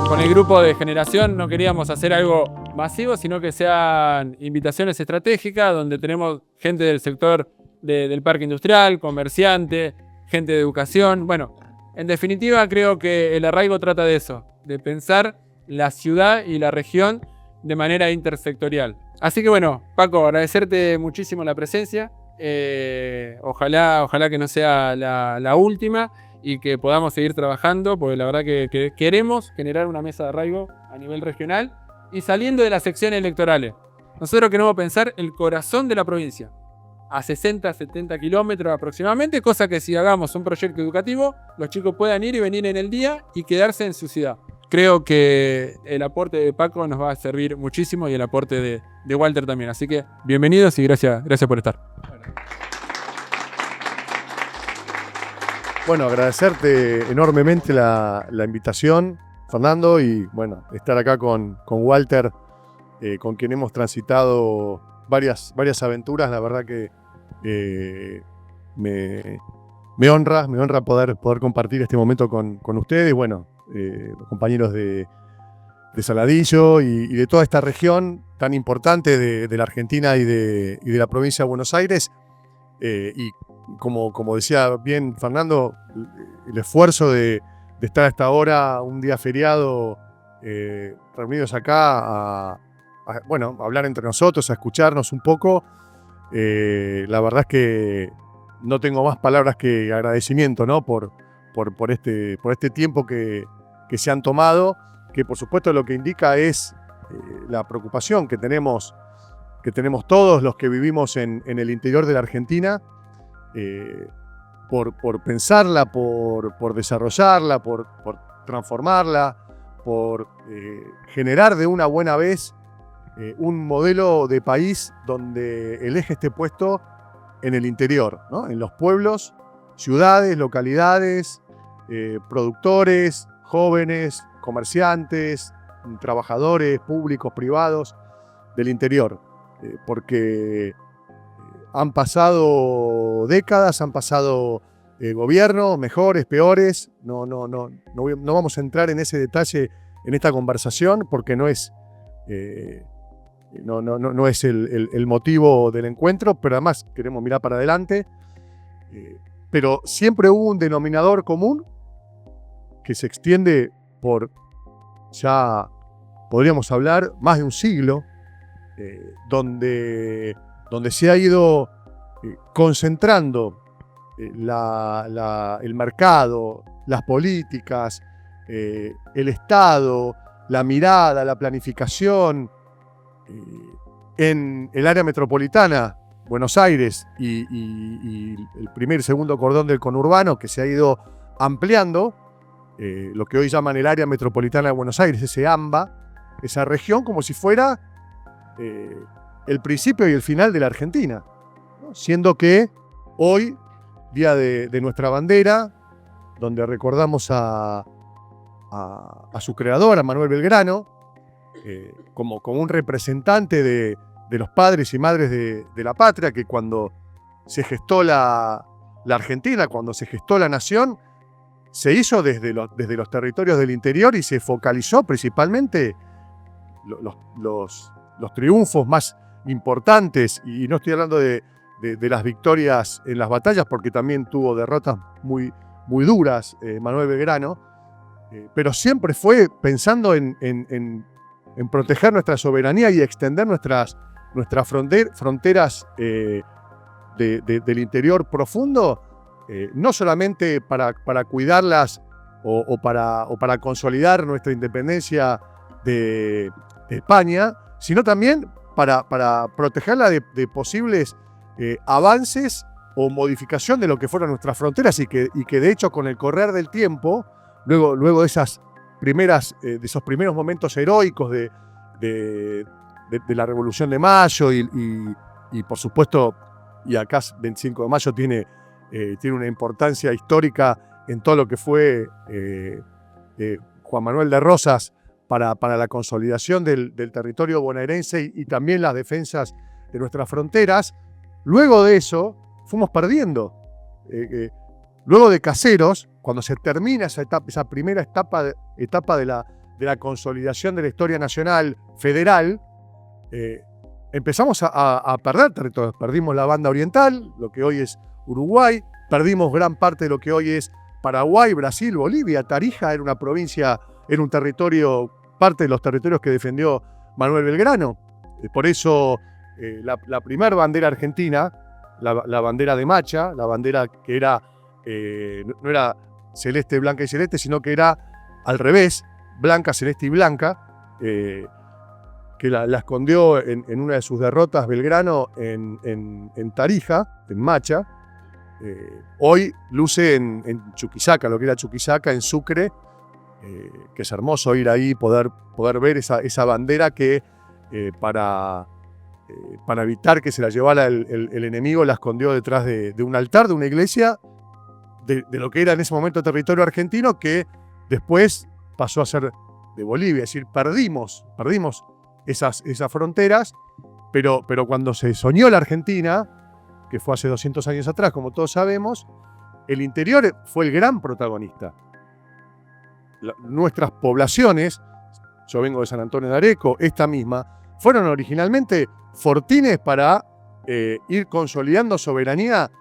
Con el grupo de generación no queríamos hacer algo masivo, sino que sean invitaciones estratégicas donde tenemos gente del sector del parque industrial, comerciante, gente de educación. Bueno, en definitiva creo que el arraigo trata de eso, de pensar la ciudad y la región de manera intersectorial. Así que bueno, Paco, agradecerte muchísimo la presencia. Ojalá que no sea la última y que podamos seguir trabajando, porque la verdad que queremos generar una mesa de arraigo a nivel regional y saliendo de las secciones electorales. Nosotros queremos pensar el corazón de la provincia, a 60, 70 kilómetros aproximadamente, cosa que si hagamos un proyecto educativo, los chicos puedan ir y venir en el día y quedarse en su ciudad. Creo que el aporte de Paco nos va a servir muchísimo y el aporte de Walter también. Así que bienvenidos y gracias por estar. Bueno, agradecerte enormemente la invitación, Fernando, y bueno, estar acá con Walter, con quien hemos transitado varias aventuras. La verdad que me honra poder compartir este momento con ustedes, bueno, los compañeros de Saladillo y de toda esta región tan importante de la Argentina y de la provincia de Buenos Aires. Y como decía bien Fernando, el esfuerzo de estar a esta hora, un día feriado, reunidos acá a hablar entre nosotros, a escucharnos un poco. La verdad es que no tengo más palabras que agradecimiento, ¿no? por este tiempo que se han tomado, que por supuesto lo que indica es la preocupación que tenemos todos los que vivimos en el interior de la Argentina, por pensarla, por desarrollarla, por transformarla, por generar de una buena vez un modelo de país donde el eje esté puesto en el interior, ¿no? En los pueblos, ciudades, localidades, productores, jóvenes, comerciantes, trabajadores públicos, privados del interior. Porque han pasado décadas, han pasado gobiernos, mejores, peores. No vamos a entrar en ese detalle en esta conversación porque no es el motivo del encuentro, pero además queremos mirar para adelante. Pero siempre hubo un denominador común que se extiende por, ya podríamos hablar, más de un siglo, donde se ha ido concentrando el mercado, las políticas, el Estado, la mirada, la planificación en el área metropolitana, Buenos Aires, y el primer y segundo cordón del conurbano, que se ha ido ampliando, lo que hoy llaman el área metropolitana de Buenos Aires, ese AMBA, esa región, como si fuera el principio y el final de la Argentina, ¿no? Siendo que hoy, día de nuestra bandera, donde recordamos a su creador, a Manuel Belgrano, como un representante de los padres y madres de la patria, que cuando se gestó la Argentina, cuando se gestó la nación, se hizo desde los territorios del interior y se focalizó principalmente los triunfos más importantes, y no estoy hablando de las victorias en las batallas, porque también tuvo derrotas muy duras, Manuel Belgrano, pero siempre fue pensando en proteger nuestra soberanía y extender nuestras fronteras del interior profundo, no solamente para cuidarlas o para consolidar nuestra independencia de España, sino también para protegerla de posibles avances o modificación de lo que fueron nuestras fronteras, y que de hecho con el correr del tiempo, luego de esos primeros momentos heroicos de la Revolución de Mayo y por supuesto, y acá 25 de mayo tiene una importancia histórica en todo lo que fue Juan Manuel de Rosas para la consolidación del territorio bonaerense y también las defensas de nuestras fronteras. Luego de eso fuimos perdiendo. Luego de Caseros, cuando se termina esa primera etapa de de la consolidación de la historia nacional federal, empezamos a perder territorios. Perdimos la banda oriental, lo que hoy es Uruguay, perdimos gran parte de lo que hoy es Paraguay, Brasil, Bolivia. Tarija era una provincia, era un territorio, parte de los territorios que defendió Manuel Belgrano. Por eso la primera bandera argentina, la bandera de Macha, la bandera que era, no era celeste, blanca y celeste, sino que era al revés, blanca, celeste y blanca, que la escondió en una de sus derrotas Belgrano en Tarija, en Macha. Hoy luce en Chuquisaca, lo que era Chuquisaca, en Sucre, que es hermoso ir ahí, poder ver esa bandera que para evitar que se la llevara el enemigo, la escondió detrás de un altar, de una iglesia, de lo que era en ese momento territorio argentino, que después pasó a ser de Bolivia. Es decir, perdimos esas fronteras, pero cuando se soñó la Argentina, que fue hace 200 años atrás, como todos sabemos, el interior fue el gran protagonista. Nuestras poblaciones, yo vengo de San Antonio de Areco, esta misma, fueron originalmente fortines para ir consolidando soberanía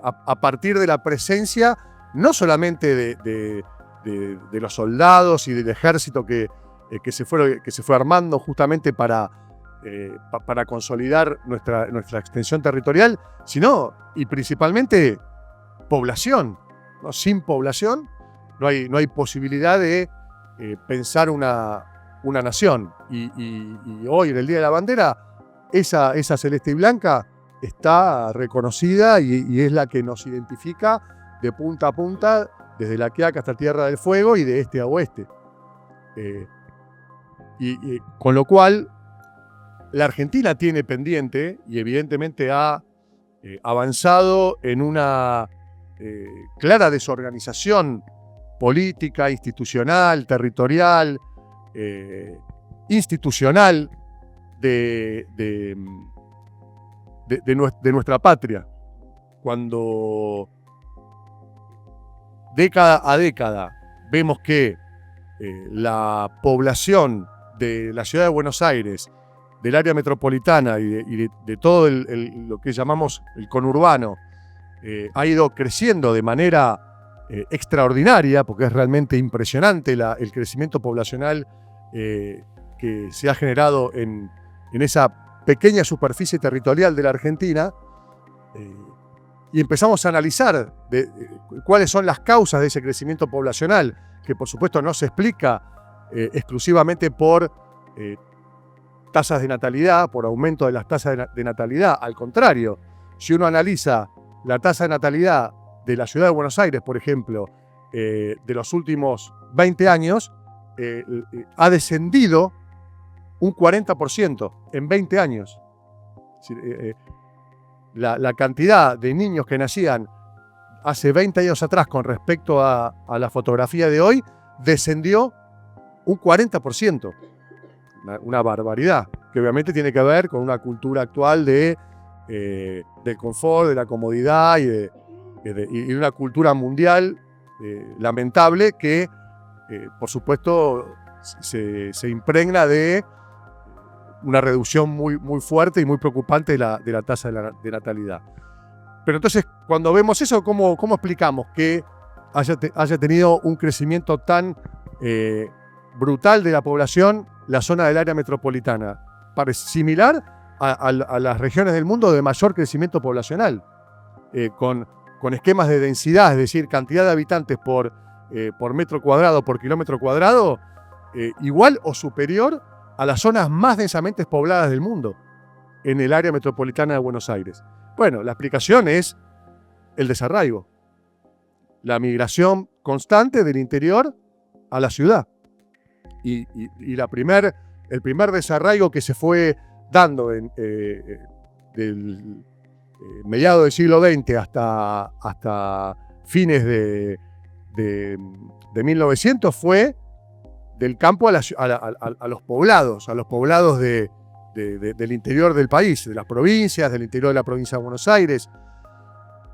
a partir de la presencia no solamente de los soldados y del ejército que se fue armando justamente para consolidar nuestra extensión territorial, sino y principalmente población, ¿no? Sin población no hay posibilidad de pensar una nación. Y hoy, en el Día de la Bandera, esa celeste y blanca está reconocida y es la que nos identifica de punta a punta, desde La Quiaca hasta Tierra del Fuego y de este a oeste. Con lo cual, la Argentina tiene pendiente y evidentemente ha avanzado en una clara desorganización política, institucional, territorial, institucional de nuestra patria. Cuando década a década vemos que la población de la ciudad de Buenos Aires, del área metropolitana y de todo lo que llamamos el conurbano, ha ido creciendo de manera extraordinaria, porque es realmente impresionante el crecimiento poblacional que se ha generado en esa pequeña superficie territorial de la Argentina, y empezamos a analizar cuáles son las causas de ese crecimiento poblacional, que por supuesto no se explica exclusivamente por tasas de natalidad, por aumento de las tasas de natalidad. Al contrario, si uno analiza la tasa de natalidad de la ciudad de Buenos Aires, por ejemplo, de los últimos 20 años, ha descendido un 40% en 20 años. Es decir, la cantidad de niños que nacían hace 20 años atrás con respecto a la fotografía de hoy descendió un 40%. Una barbaridad, que obviamente tiene que ver con una cultura actual del confort, de la comodidad y una cultura mundial lamentable que, por supuesto, se impregna de una reducción muy, muy fuerte y muy preocupante de la tasa de natalidad. Pero entonces, cuando vemos eso, ¿cómo explicamos que haya tenido un crecimiento tan brutal de la población la zona del área metropolitana? Similar a las regiones del mundo de mayor crecimiento poblacional, con esquemas de densidad, es decir, cantidad de habitantes por metro cuadrado, por kilómetro cuadrado, igual o superior a las zonas más densamente pobladas del mundo, en el área metropolitana de Buenos Aires. Bueno, la explicación es el desarraigo, la migración constante del interior a la ciudad. Y el primer desarraigo que se fue dando del mediado del siglo XX hasta fines de 1900 fue del campo a los poblados del interior del país, de las provincias, del interior de la provincia de Buenos Aires.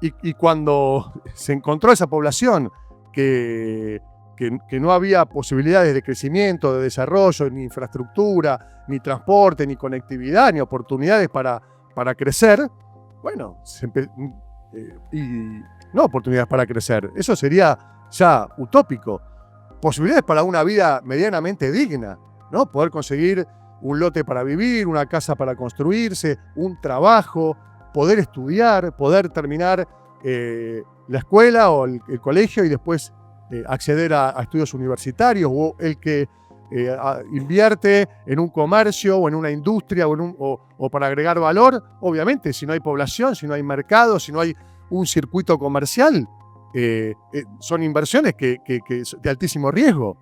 Y cuando se encontró esa población que que no había posibilidades de crecimiento, de desarrollo, ni infraestructura, ni transporte, ni conectividad, ni oportunidades para crecer, bueno, y no oportunidades para crecer, eso sería ya utópico. Posibilidades para una vida medianamente digna, ¿no? Poder conseguir un lote para vivir, una casa para construirse, un trabajo, poder estudiar, poder terminar la escuela o el colegio y después acceder a estudios universitarios, o el que invierte en un comercio o en una industria o para agregar valor. Obviamente, si no hay población, si no hay mercado, si no hay un circuito comercial, son inversiones de altísimo riesgo,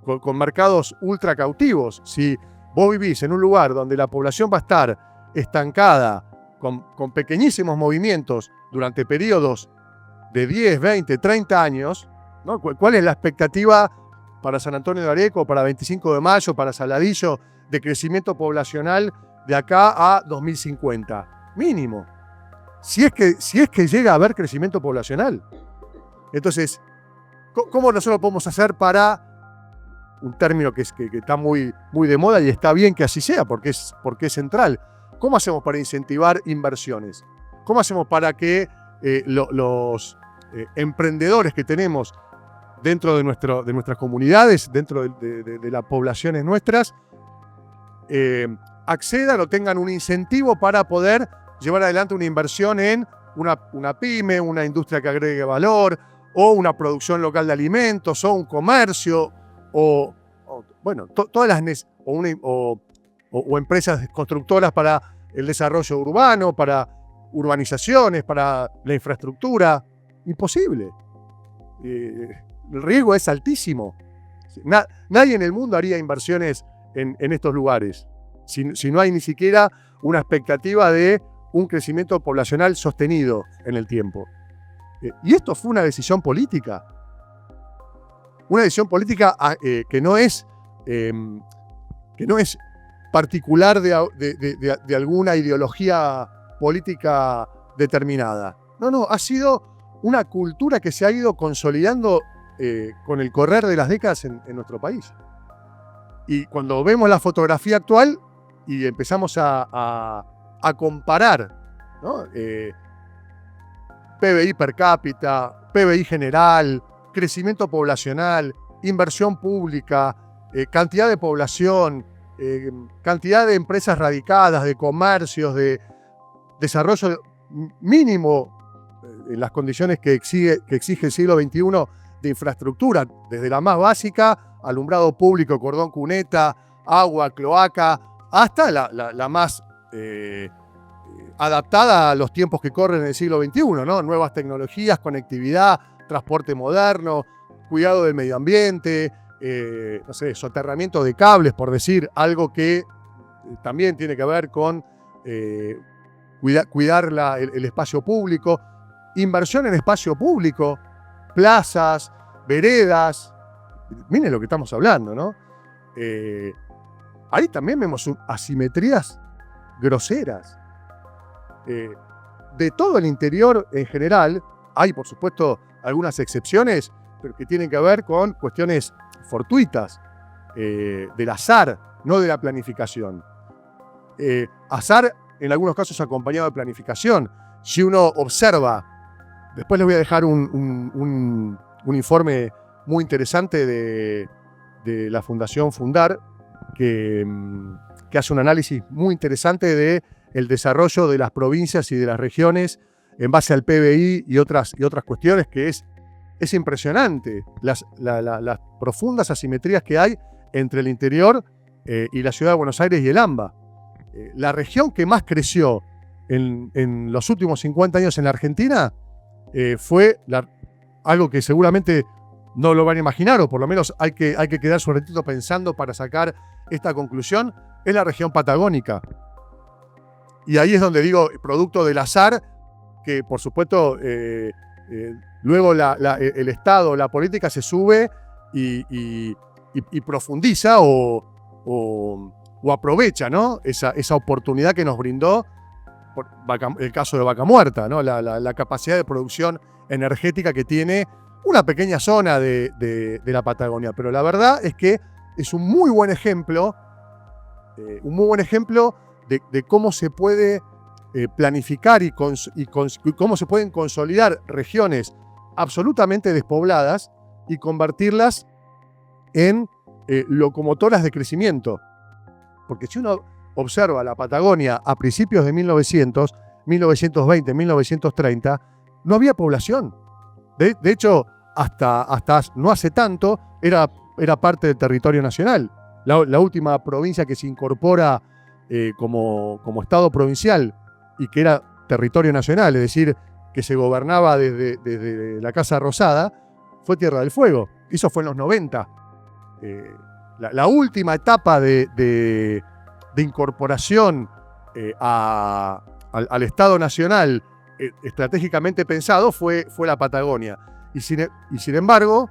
con mercados ultra cautivos. Si vos vivís en un lugar donde la población va a estar estancada con pequeñísimos movimientos durante periodos de 10, 20, 30 años, ¿no? ¿Cuál es la expectativa para San Antonio de Areco, para 25 de Mayo, para Saladillo, de crecimiento poblacional de acá a 2050? Mínimo. Si es que llega a haber crecimiento poblacional. Entonces, ¿cómo nosotros podemos hacer para un término que está muy, muy de moda y está bien que así sea, porque es central? ¿Cómo hacemos para incentivar inversiones? ¿Cómo hacemos para que los emprendedores que tenemos dentro de nuestras comunidades, dentro de las poblaciones nuestras, accedan o tengan un incentivo para poder llevar adelante una inversión en una pyme, una industria que agregue valor, o una producción local de alimentos, o un comercio, o empresas constructoras para el desarrollo urbano, para urbanizaciones, para la infraestructura? Imposible. El riesgo es altísimo. Nadie en el mundo haría inversiones en estos lugares si no hay ni siquiera una expectativa de un crecimiento poblacional sostenido en el tiempo. Y esto fue una decisión política. Una decisión política que no es particular de alguna ideología política determinada. No, ha sido una cultura que se ha ido consolidando con el correr de las décadas en nuestro país. Y cuando vemos la fotografía actual y empezamos a comparar, ¿no? PBI per cápita, PBI general, crecimiento poblacional, inversión pública, cantidad de población, cantidad de empresas radicadas, de comercios, de desarrollo mínimo en las condiciones que exige el siglo XXI de infraestructura, desde la más básica, alumbrado público, cordón cuneta, agua, cloaca, hasta la más adaptada a los tiempos que corren en el siglo XXI, ¿no? Nuevas tecnologías, conectividad, transporte moderno, cuidado del medio ambiente, soterramiento de cables, por decir algo que también tiene que ver con cuidar el espacio público, inversión en espacio público, plazas, veredas. Miren lo que estamos hablando, ¿no? Ahí también vemos asimetrías groseras. De todo el interior en general, hay por supuesto algunas excepciones, pero que tienen que ver con cuestiones fortuitas, del azar, no de la planificación. Azar en algunos casos acompañado de planificación. Si uno observa, después les voy a dejar un informe muy interesante de la Fundación Fundar, que hace un análisis muy interesante del desarrollo de las provincias y de las regiones en base al PBI y otras cuestiones, que es impresionante las profundas asimetrías que hay entre el interior y la ciudad de Buenos Aires y el AMBA. La región que más creció en los últimos 50 años en la Argentina fue algo que seguramente no lo van a imaginar, o por lo menos hay que quedarse un ratito pensando para sacar esta conclusión, es la región patagónica. Y ahí es donde digo, producto del azar, que por supuesto luego el Estado, la política se sube y profundiza o aprovecha, ¿no? esa oportunidad que nos brindó el caso de Vaca Muerta, ¿no? La capacidad de producción energética que tiene una pequeña zona de la Patagonia, pero la verdad es que es un muy buen ejemplo, de cómo se puede planificar y cómo se pueden consolidar regiones absolutamente despobladas y convertirlas en locomotoras de crecimiento. Porque si uno observa la Patagonia a principios de 1920, 1930, no había población. De hecho, hasta no hace tanto, era parte del territorio nacional. La última provincia que se incorpora como Estado provincial y que era territorio nacional, es decir, que se gobernaba desde la Casa Rosada, fue Tierra del Fuego. Eso fue en los 90. La última etapa de incorporación al Estado nacional estratégicamente pensado fue la Patagonia. Y sin embargo,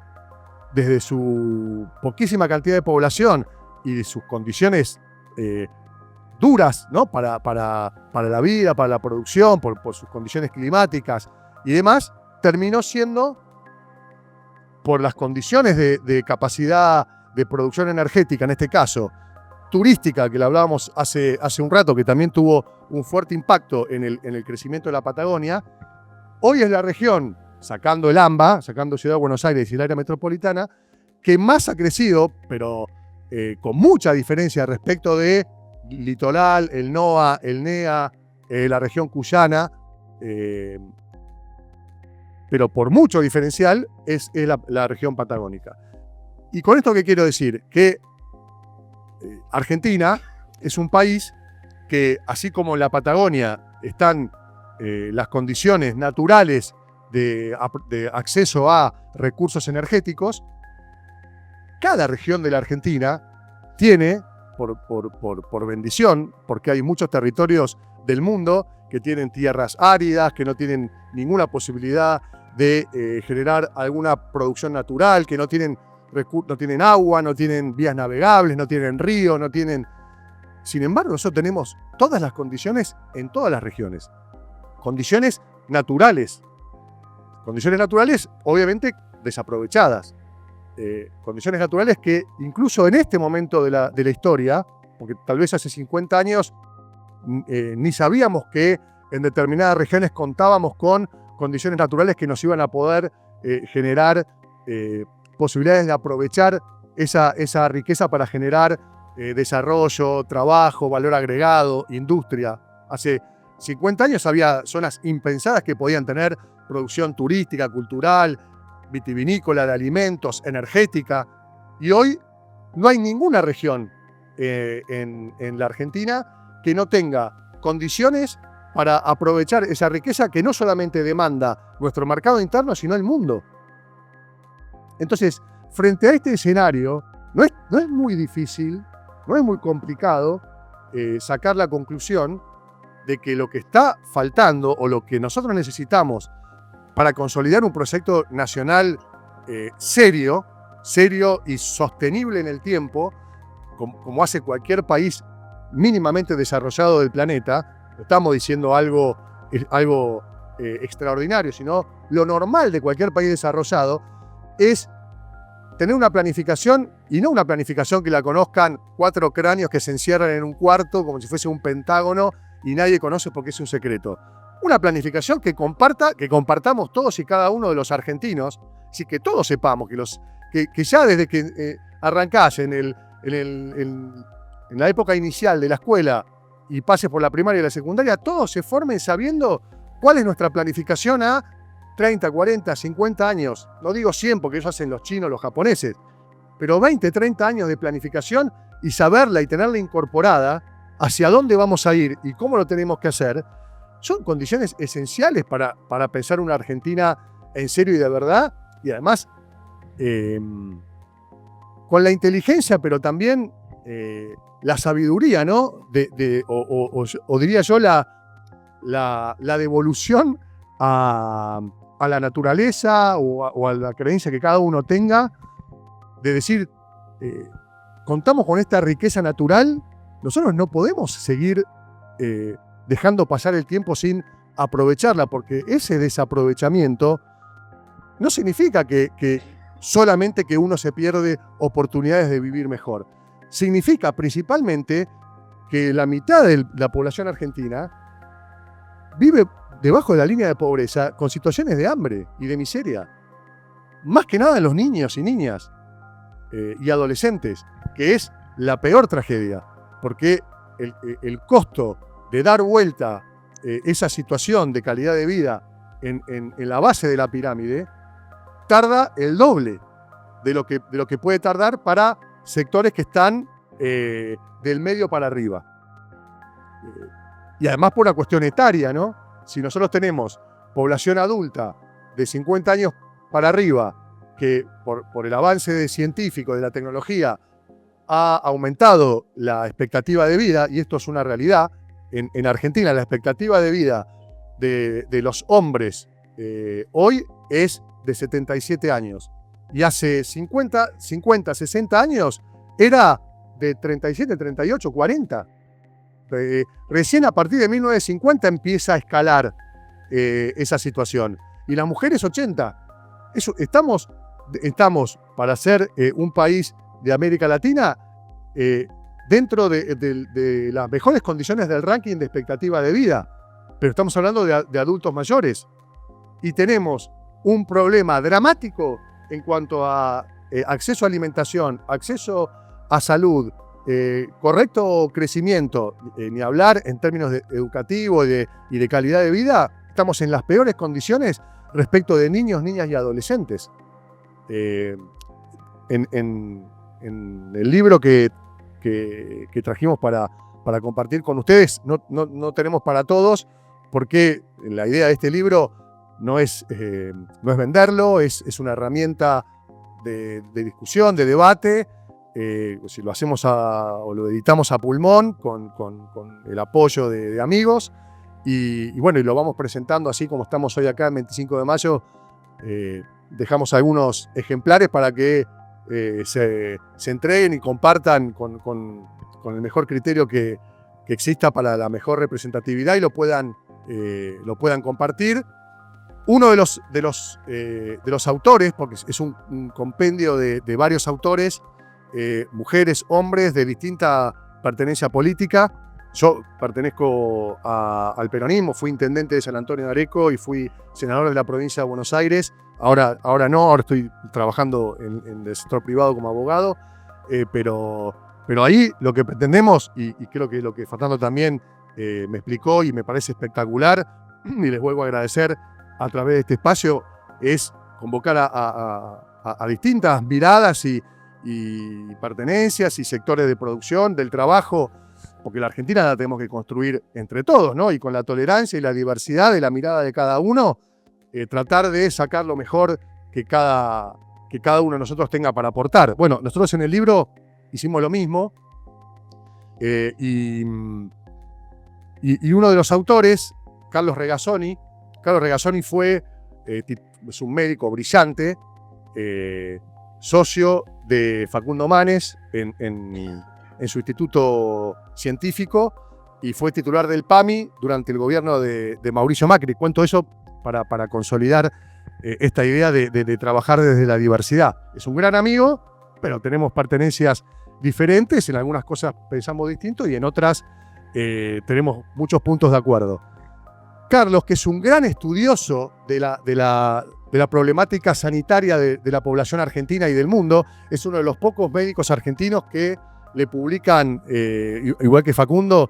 desde su poquísima cantidad de población y de sus condiciones duras, ¿no? para la vida, para la producción, por sus condiciones climáticas y demás, terminó siendo, por las condiciones de capacidad de producción energética, en este caso turística, que lo hablábamos hace un rato, que también tuvo un fuerte impacto en el crecimiento de la Patagonia, hoy es la región, sacando el AMBA, sacando Ciudad de Buenos Aires y el área metropolitana, que más ha crecido, pero con mucha diferencia respecto de Litoral, el NOA, el NEA, la región cuyana, pero por mucho diferencial es la región patagónica. ¿Y con esto qué quiero decir? Que Argentina es un país que, así como en la Patagonia están las condiciones naturales de acceso a recursos energéticos, cada región de la Argentina tiene, por bendición, porque hay muchos territorios del mundo que tienen tierras áridas, que no tienen ninguna posibilidad de generar alguna producción natural, que no tienen agua, no tienen vías navegables, no tienen ríos, no tienen... Sin embargo, nosotros tenemos todas las condiciones en todas las regiones. Condiciones naturales. Condiciones naturales, obviamente, desaprovechadas. Condiciones naturales que incluso en este momento de la historia, porque tal vez hace 50 años ni sabíamos que en determinadas regiones contábamos con condiciones naturales que nos iban a poder generar posibilidades de aprovechar esa riqueza para generar desarrollo, trabajo, valor agregado, industria. Hace 50 años había zonas impensadas que podían tener producción turística, cultural, vitivinícola, de alimentos, energética. Y hoy no hay ninguna región en la Argentina que no tenga condiciones para aprovechar esa riqueza que no solamente demanda nuestro mercado interno, sino el mundo. Entonces, frente a este escenario, no es muy difícil, no es muy complicado sacar la conclusión de que lo que está faltando o lo que nosotros necesitamos para consolidar un proyecto nacional serio y sostenible en el tiempo, como hace cualquier país mínimamente desarrollado del planeta, no estamos diciendo algo extraordinario, sino lo normal de cualquier país desarrollado, es tener una planificación, y no una planificación que la conozcan 4 cráneos que se encierran en un cuarto como si fuese un pentágono y nadie conoce porque es un secreto. Una planificación que compartamos todos y cada uno de los argentinos, así que todos sepamos que ya desde que arrancás en la época inicial de la escuela y pases por la primaria y la secundaria, todos se formen sabiendo cuál es nuestra planificación a 30, 40, 50 años. No digo 100 porque eso hacen los chinos, los japoneses, pero 20, 30 años de planificación y saberla y tenerla incorporada hacia dónde vamos a ir y cómo lo tenemos que hacer, son condiciones esenciales para pensar una Argentina en serio y de verdad, y además con la inteligencia, pero también la sabiduría, ¿no? O diría yo, la devolución a la naturaleza o a la creencia que cada uno tenga, de decir, contamos con esta riqueza natural, nosotros no podemos seguir dejando pasar el tiempo sin aprovecharla, porque ese desaprovechamiento no significa que solamente que uno se pierde oportunidades de vivir mejor. Significa principalmente que la mitad de la población argentina vive debajo de la línea de pobreza con situaciones de hambre y de miseria. Más que nada los niños y niñas y adolescentes, que es la peor tragedia, porque el costo de dar vuelta esa situación de calidad de vida en la base de la pirámide tarda el doble de lo que puede tardar para sectores que están del medio para arriba. Y además por una cuestión etaria, ¿no? Si nosotros tenemos población adulta de 50 años para arriba, que por el avance científico de la tecnología ha aumentado la expectativa de vida, y esto es una realidad, en Argentina la expectativa de vida de los hombres hoy es de 77 años. Y hace 50, 60 años era de 37, 38, 40. Recién a partir de 1950 empieza a escalar esa situación. Y las mujeres 80. Estamos para ser un país de América Latina dentro de las mejores condiciones del ranking de expectativa de vida. Pero estamos hablando de adultos mayores. Y tenemos un problema dramático en cuanto a acceso a alimentación, acceso a salud, correcto crecimiento, ni hablar en términos educativos y de calidad de vida. Estamos en las peores condiciones respecto de niños, niñas y adolescentes. En el libro que trajimos para compartir con ustedes, no tenemos para todos, porque la idea de este libro no es venderlo, es una herramienta de discusión, de debate. Si lo hacemos o lo editamos a pulmón con el apoyo de amigos y bueno, y lo vamos presentando así como estamos hoy acá el 25 de mayo. Dejamos algunos ejemplares para que se entreguen y compartan con el mejor criterio que exista para la mejor representatividad y lo puedan compartir. Uno de los autores, porque es un compendio de varios autores, mujeres, hombres de distinta pertenencia política. Yo pertenezco al peronismo, fui intendente de San Antonio de Areco y fui senador de la provincia de Buenos Aires. Ahora estoy trabajando en el sector privado como abogado, pero ahí lo que pretendemos, y creo que lo que Fernando también me explicó y me parece espectacular, y les vuelvo a agradecer a través de este espacio, es convocar a distintas miradas y pertenencias y sectores de producción, del trabajo, porque la Argentina la tenemos que construir entre todos, ¿no? Y con la tolerancia y la diversidad de la mirada de cada uno, tratar de sacar lo mejor que cada uno de nosotros tenga para aportar. Bueno, nosotros en el libro hicimos lo mismo, y uno de los autores, Carlos Regazzoni es un médico brillante, socio de Facundo Manes en su instituto científico y fue titular del PAMI durante el gobierno de Mauricio Macri. Cuento eso para consolidar esta idea de trabajar desde la diversidad. Es un gran amigo, pero tenemos pertenencias diferentes, en algunas cosas pensamos distinto y en otras tenemos muchos puntos de acuerdo. Carlos, que es un gran estudioso de la problemática sanitaria de la población argentina y del mundo, es uno de los pocos médicos argentinos que le publican, igual que Facundo,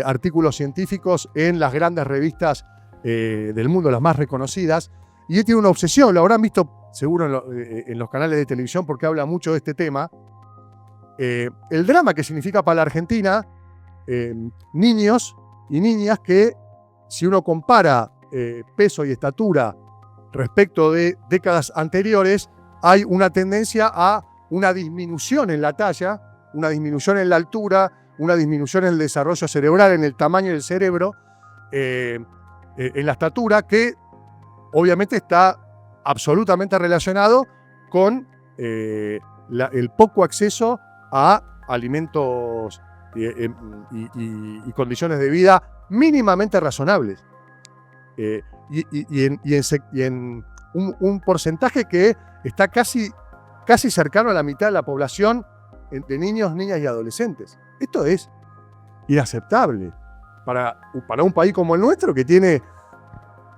artículos científicos en las grandes revistas del mundo, las más reconocidas. Y él tiene una obsesión, lo habrán visto seguro en los canales de televisión porque habla mucho de este tema. El drama que significa para la Argentina niños y niñas que, si uno compara peso y estatura respecto de décadas anteriores, hay una tendencia a una disminución en la talla, una disminución en la altura, una disminución en el desarrollo cerebral, en el tamaño del cerebro, en la estatura, que obviamente está absolutamente relacionado con el poco acceso a alimentos y condiciones de vida mínimamente razonables. Y en un porcentaje que está casi cercano a la mitad de la población de niños, niñas y adolescentes. Esto es inaceptable para un país como el nuestro, que tiene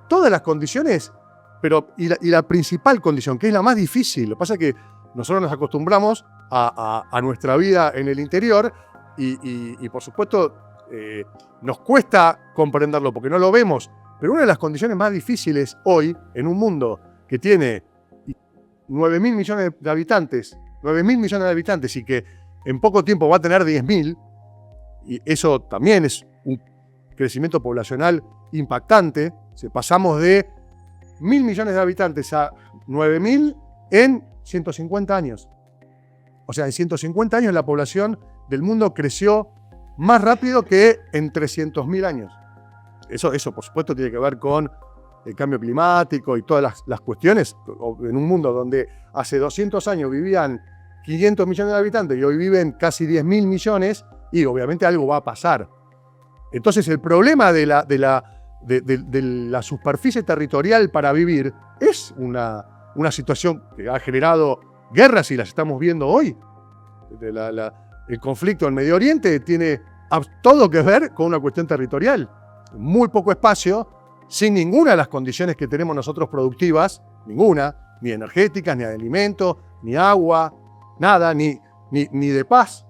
todas las condiciones, y la principal condición, que es la más difícil. Lo que pasa es que nosotros nos acostumbramos a nuestra vida en el interior y por supuesto, nos cuesta comprenderlo porque no lo vemos. Pero una de las condiciones más difíciles hoy, en un mundo que tiene 9.000 millones de habitantes, 9.000 millones de habitantes, y que en poco tiempo va a tener 10.000, y eso también es un crecimiento poblacional impactante. Pasamos de 1.000 millones de habitantes a 9.000 en 150 años. O sea, en 150 años la población del mundo creció más rápido que en 300.000 años. Eso, por supuesto, tiene que ver con el cambio climático y todas las cuestiones. En un mundo donde hace 200 años vivían 500 millones de habitantes y hoy viven casi 10.000 millones, y obviamente algo va a pasar. Entonces, el problema de la superficie territorial para vivir es una situación que ha generado guerras, y las estamos viendo hoy. El conflicto en Medio Oriente tiene todo que ver con una cuestión territorial. Muy poco espacio, sin ninguna de las condiciones que tenemos nosotros productivas, ninguna, ni energéticas, ni de alimento, ni agua, nada, ni de paz,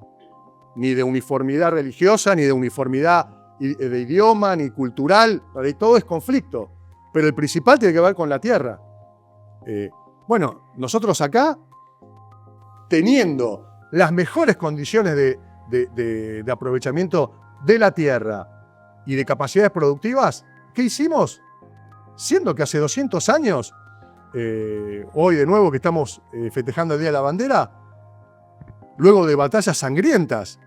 ni de uniformidad religiosa, ni de uniformidad de idioma, ni cultural. Todo es conflicto, pero el principal tiene que ver con la tierra. Bueno, nosotros acá, teniendo las mejores condiciones de aprovechamiento de la tierra y de capacidades productivas, ¿qué hicimos? Siendo que hace 200 años, hoy de nuevo que estamos festejando el Día de la Bandera, luego de batallas sangrientas,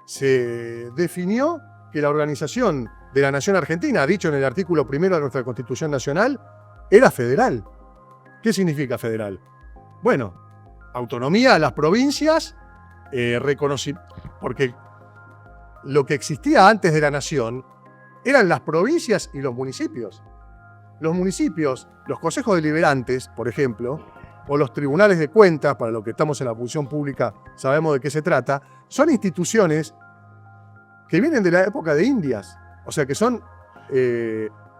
se definió que la organización de la Nación Argentina, dicho en el artículo 1 de nuestra Constitución Nacional, era federal. ¿Qué significa federal? Bueno, autonomía a las provincias, porque lo que existía antes de la nación eran las provincias y los municipios. Los municipios, los consejos deliberantes, por ejemplo, o los tribunales de cuentas, para los que estamos en la función pública sabemos de qué se trata, son instituciones que vienen de la época de Indias, o sea que son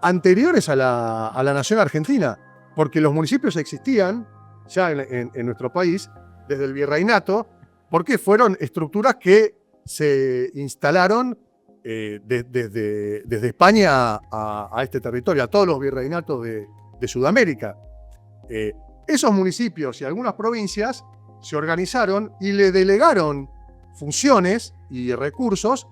anteriores a la nación argentina, porque los municipios existían ya en nuestro país desde el virreinato, porque fueron estructuras que se instalaron desde España a este territorio, a todos los virreinatos de Sudamérica. Esos municipios y algunas provincias se organizaron y le delegaron funciones y recursos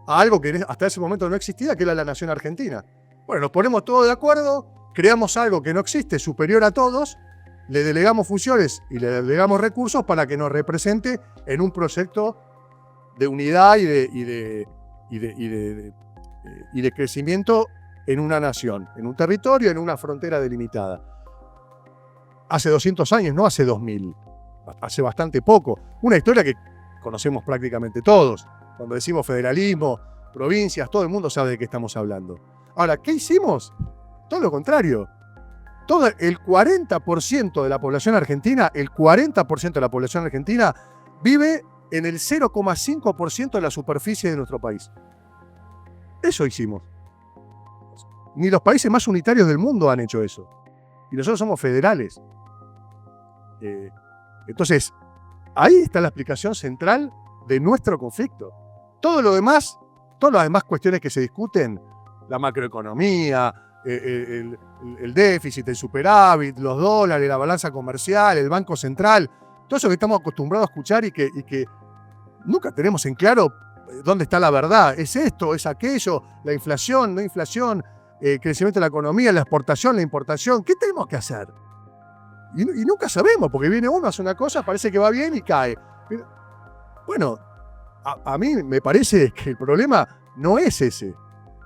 a algo que hasta ese momento no existía, que era la nación argentina. Bueno, nos ponemos todos de acuerdo, creamos algo que no existe, superior a todos, le delegamos funciones y le delegamos recursos para que nos represente en un proyecto de unidad y de crecimiento en una nación, en un territorio, en una frontera delimitada. Hace 200 años, no hace 2000, hace bastante poco. Una historia que conocemos prácticamente todos. Cuando decimos federalismo, provincias, todo el mundo sabe de qué estamos hablando. Ahora, ¿qué hicimos? Todo lo contrario. Todo el 40% de la población argentina, vive en el 0,5% de la superficie de nuestro país. Eso hicimos. Ni los países más unitarios del mundo han hecho eso. Y nosotros somos federales. Entonces, ahí está la explicación central de nuestro conflicto. Todas las demás cuestiones que se discuten, la macroeconomía, el déficit, el superávit, los dólares, la balanza comercial, el Banco Central, todo eso que estamos acostumbrados a escuchar y que nunca tenemos en claro dónde está la verdad. ¿Es esto? ¿Es aquello? ¿La inflación? ¿No inflación? ¿Crecimiento de la economía? ¿La exportación? ¿La importación? ¿Qué tenemos que hacer? Y nunca sabemos, porque viene uno, hace una cosa, parece que va bien y cae. Bueno, a mí me parece que el problema no es ese.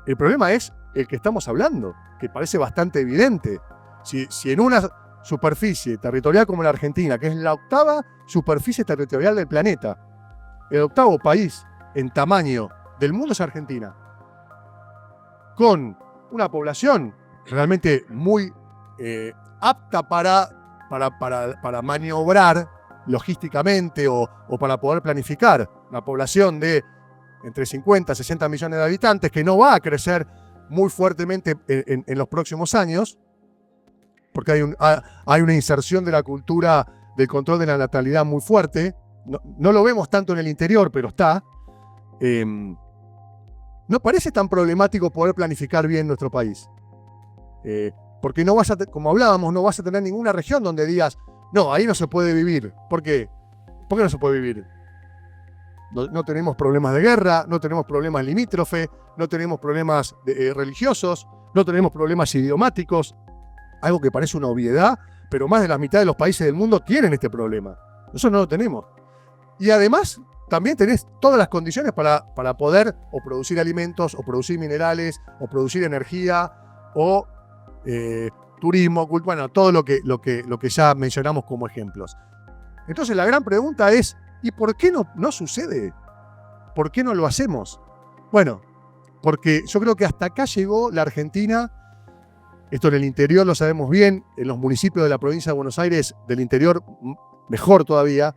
El problema es el que estamos hablando, que parece bastante evidente. Si en una superficie territorial como la Argentina, que es la octava superficie territorial del planeta, el octavo país en tamaño del mundo es Argentina, con una población realmente muy apta para maniobrar logísticamente o para poder planificar una población de entre 50 y 60 millones de habitantes que no va a crecer muy fuertemente en los próximos años, porque hay una inserción de la cultura del control de la natalidad muy fuerte. No lo vemos tanto en el interior, pero está. No parece tan problemático poder planificar bien nuestro país. Porque no vas como hablábamos, no vas a tener ninguna región donde digas, no, ahí no se puede vivir. ¿Por qué? ¿Por qué no se puede vivir? No tenemos problemas de guerra, no tenemos problemas limítrofes, no tenemos problemas religiosos, no tenemos problemas idiomáticos. Algo que parece una obviedad, pero más de la mitad de los países del mundo tienen este problema. Nosotros no lo tenemos. Y además, también tenés todas las condiciones para poder o producir alimentos, o producir minerales, o producir energía, o turismo, bueno, todo lo que ya mencionamos como ejemplos. Entonces la gran pregunta es, ¿y por qué no sucede? ¿Por qué no lo hacemos? Bueno, porque yo creo que hasta acá llegó la Argentina. Esto en el interior lo sabemos bien, en los municipios de la provincia de Buenos Aires, del interior mejor todavía.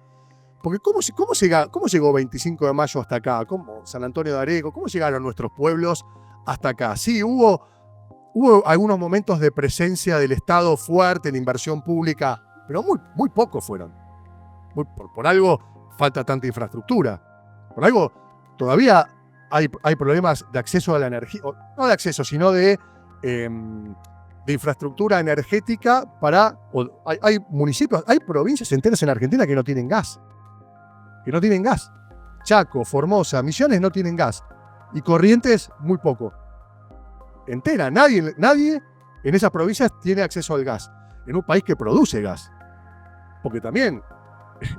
Porque ¿cómo llegó 25 de mayo hasta acá? ¿Cómo San Antonio de Areco? ¿Cómo llegaron nuestros pueblos hasta acá? Sí, hubo algunos momentos de presencia del Estado fuerte en inversión pública, pero muy pocos fueron. Por algo falta tanta infraestructura. Por algo todavía hay problemas de acceso a la energía, no de acceso, sino de infraestructura energética hay municipios, hay provincias enteras en Argentina que no tienen gas. Chaco, Formosa, Misiones no tienen gas. Y Corrientes, muy poco. Entera, nadie en esas provincias tiene acceso al gas. En un país que produce gas. Porque también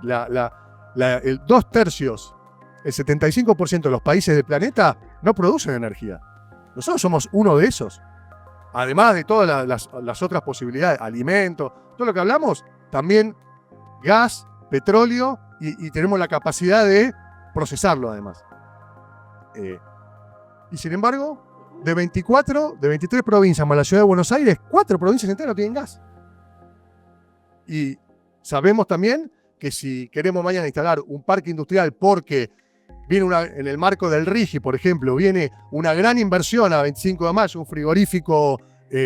el 2/3, el 75% de los países del planeta no producen energía. Nosotros somos uno de esos. Además de todas las otras posibilidades, alimentos, todo lo que hablamos, también gas, petróleo, y tenemos la capacidad de procesarlo además. Y sin embargo, de 23 provincias más la ciudad de Buenos Aires, 4 provincias enteras no tienen gas. Y sabemos también que si queremos mañana instalar un parque industrial porque viene en el marco del RIGI, por ejemplo, viene una gran inversión a 25 de mayo, un frigorífico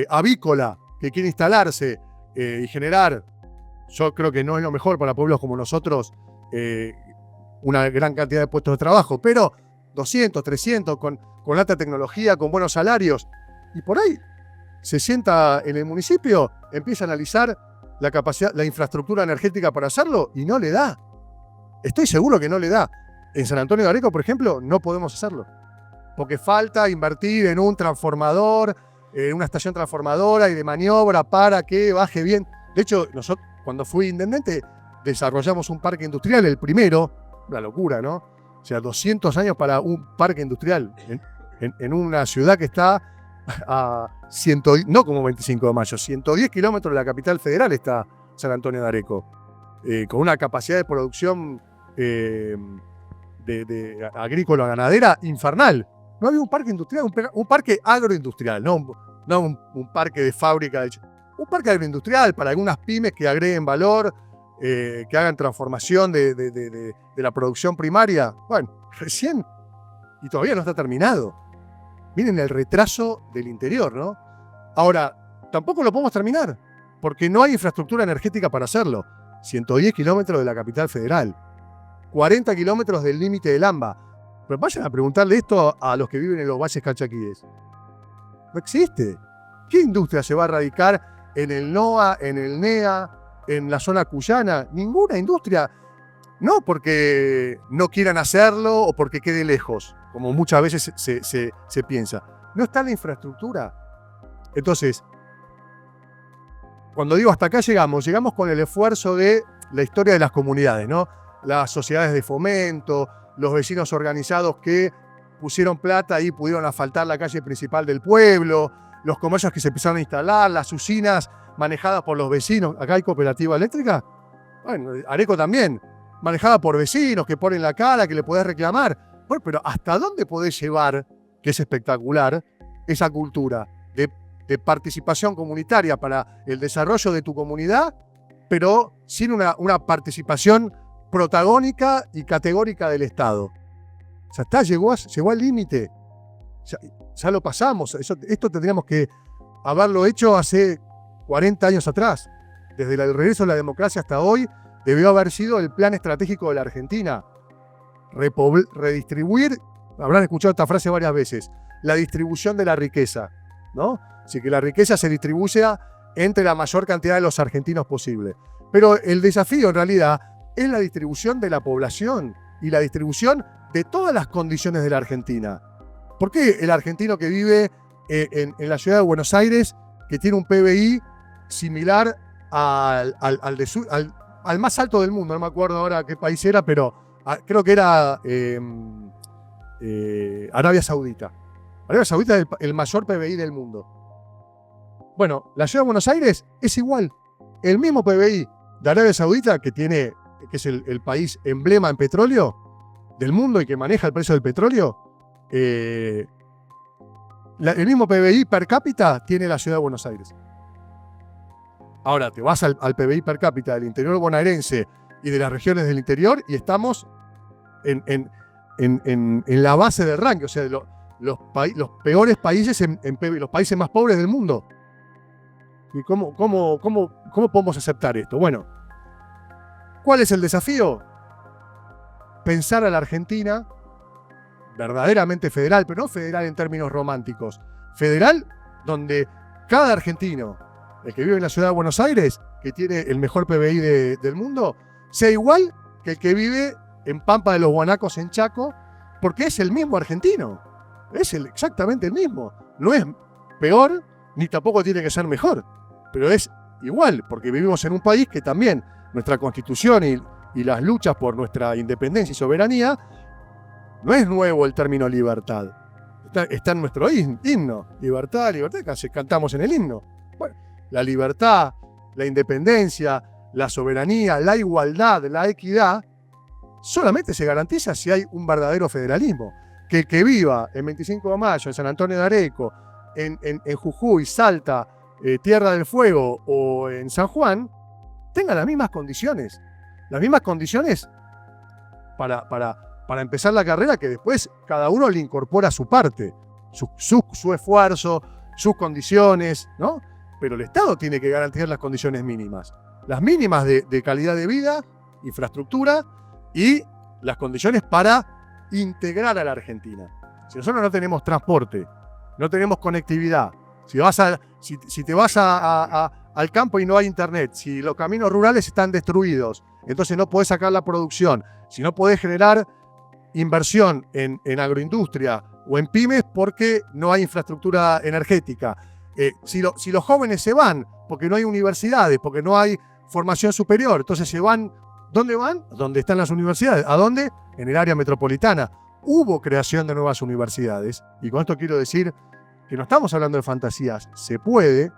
avícola que quiere instalarse y generar, yo creo que no es lo mejor para pueblos como nosotros, una gran cantidad de puestos de trabajo, pero 200, 300, con alta tecnología, con buenos salarios, y por ahí se sienta en el municipio, empieza a analizar la capacidad, la infraestructura energética para hacerlo, y no le da. Estoy seguro que no le da. En San Antonio de Areco, por ejemplo, no podemos hacerlo, porque falta invertir en un transformador, en una estación transformadora y de maniobra para que baje bien. De hecho, nosotros, cuando fui intendente, desarrollamos un parque industrial, el primero, una locura, ¿no? O sea, 200 años para un parque industrial en una ciudad que está a no como 25 de mayo, 110 kilómetros de la capital federal está San Antonio de Areco, con una capacidad de producción de agrícola ganadera infernal. No había un parque industrial, un parque agroindustrial, no un parque de fábrica, un parque agroindustrial para algunas pymes que agreguen valor, que hagan transformación de la producción primaria. Bueno, recién, y todavía no está terminado. Miren el retraso del interior, ¿no? Ahora, tampoco lo podemos terminar, porque no hay infraestructura energética para hacerlo. 110 kilómetros de la capital federal, 40 kilómetros del límite del AMBA. Pero vayan a preguntarle esto a los que viven en los valles calchaquíes. No existe. ¿Qué industria se va a radicar en el NOA, en el NEA, en la zona cuyana? Ninguna industria. No porque no quieran hacerlo o porque quede lejos, como muchas veces se piensa. No está la infraestructura. Entonces, cuando digo hasta acá llegamos con el esfuerzo de la historia de las comunidades, ¿no? Las sociedades de fomento, los vecinos organizados que pusieron plata y pudieron asfaltar la calle principal del pueblo, los comercios que se empezaron a instalar, las usinas manejadas por los vecinos. Acá hay cooperativa eléctrica. Bueno, Areco también, manejada por vecinos que ponen la cara, que le podés reclamar. Bueno, pero ¿hasta dónde podés llevar, que es espectacular, esa cultura de de participación comunitaria para el desarrollo de tu comunidad, pero sin una participación protagónica y categórica del Estado. O sea, llegó al límite. Ya lo pasamos. Esto tendríamos que haberlo hecho hace 40 años atrás. Desde el regreso de la democracia hasta hoy, debió haber sido el plan estratégico de la Argentina. Redistribuir, habrán escuchado esta frase varias veces, la distribución de la riqueza, ¿no? Así que la riqueza se distribuye entre la mayor cantidad de los argentinos posible. Pero el desafío en realidad es la distribución de la población y la distribución de todas las condiciones de la Argentina. ¿Por qué el argentino que vive en la ciudad de Buenos Aires, que tiene un PBI similar al más alto del mundo, no me acuerdo ahora qué país era, pero creo que era Arabia Saudita. Arabia Saudita es el mayor PBI del mundo. Bueno, la ciudad de Buenos Aires es igual. El mismo PBI de Arabia Saudita, que es el país emblema en petróleo del mundo y que maneja el precio del petróleo, el mismo PBI per cápita tiene la ciudad de Buenos Aires. Ahora te vas al PBI per cápita del interior bonaerense y de las regiones del interior y estamos en la base del ranking, o sea, los peores países en PBI, los países más pobres del mundo. ¿Y cómo podemos aceptar esto? Bueno, ¿cuál es el desafío? Pensar a la Argentina verdaderamente federal, pero no federal en términos románticos. Federal donde cada argentino, el que vive en la ciudad de Buenos Aires, que tiene el mejor PBI del mundo, sea igual que el que vive en Pampa de los Guanacos en Chaco, porque es el mismo argentino. Es exactamente el mismo. No es peor, ni tampoco tiene que ser mejor, pero es igual, porque vivimos en un país que también nuestra constitución y las luchas por nuestra independencia y soberanía, no es nuevo el término libertad. Está en nuestro himno. Libertad, que cantamos en el himno. Bueno, la libertad, la independencia, la soberanía, la igualdad, la equidad, solamente se garantiza si hay un verdadero federalismo. Que el que viva en 25 de Mayo, en San Antonio de Areco, en Jujuy, Salta, Tierra del Fuego o en San Juan, tenga las mismas condiciones. Las mismas condiciones para empezar la carrera, que después cada uno le incorpora su parte, su esfuerzo, sus condiciones, ¿no? Pero el Estado tiene que garantizar las condiciones mínimas. Las mínimas de calidad de vida, infraestructura y las condiciones para integrar a la Argentina. Si nosotros no tenemos transporte, no tenemos conectividad, si te vas al campo y no hay internet, si los caminos rurales están destruidos, entonces no podés sacar la producción, si no podés generar inversión en agroindustria o en pymes porque no hay infraestructura energética, si los jóvenes se van porque no hay universidades, porque no hay formación superior, entonces se van, ¿dónde van? ¿Dónde están las universidades? ¿A dónde? En el área metropolitana. Hubo creación de nuevas universidades, y con esto quiero decir que no estamos hablando de fantasías, se puede,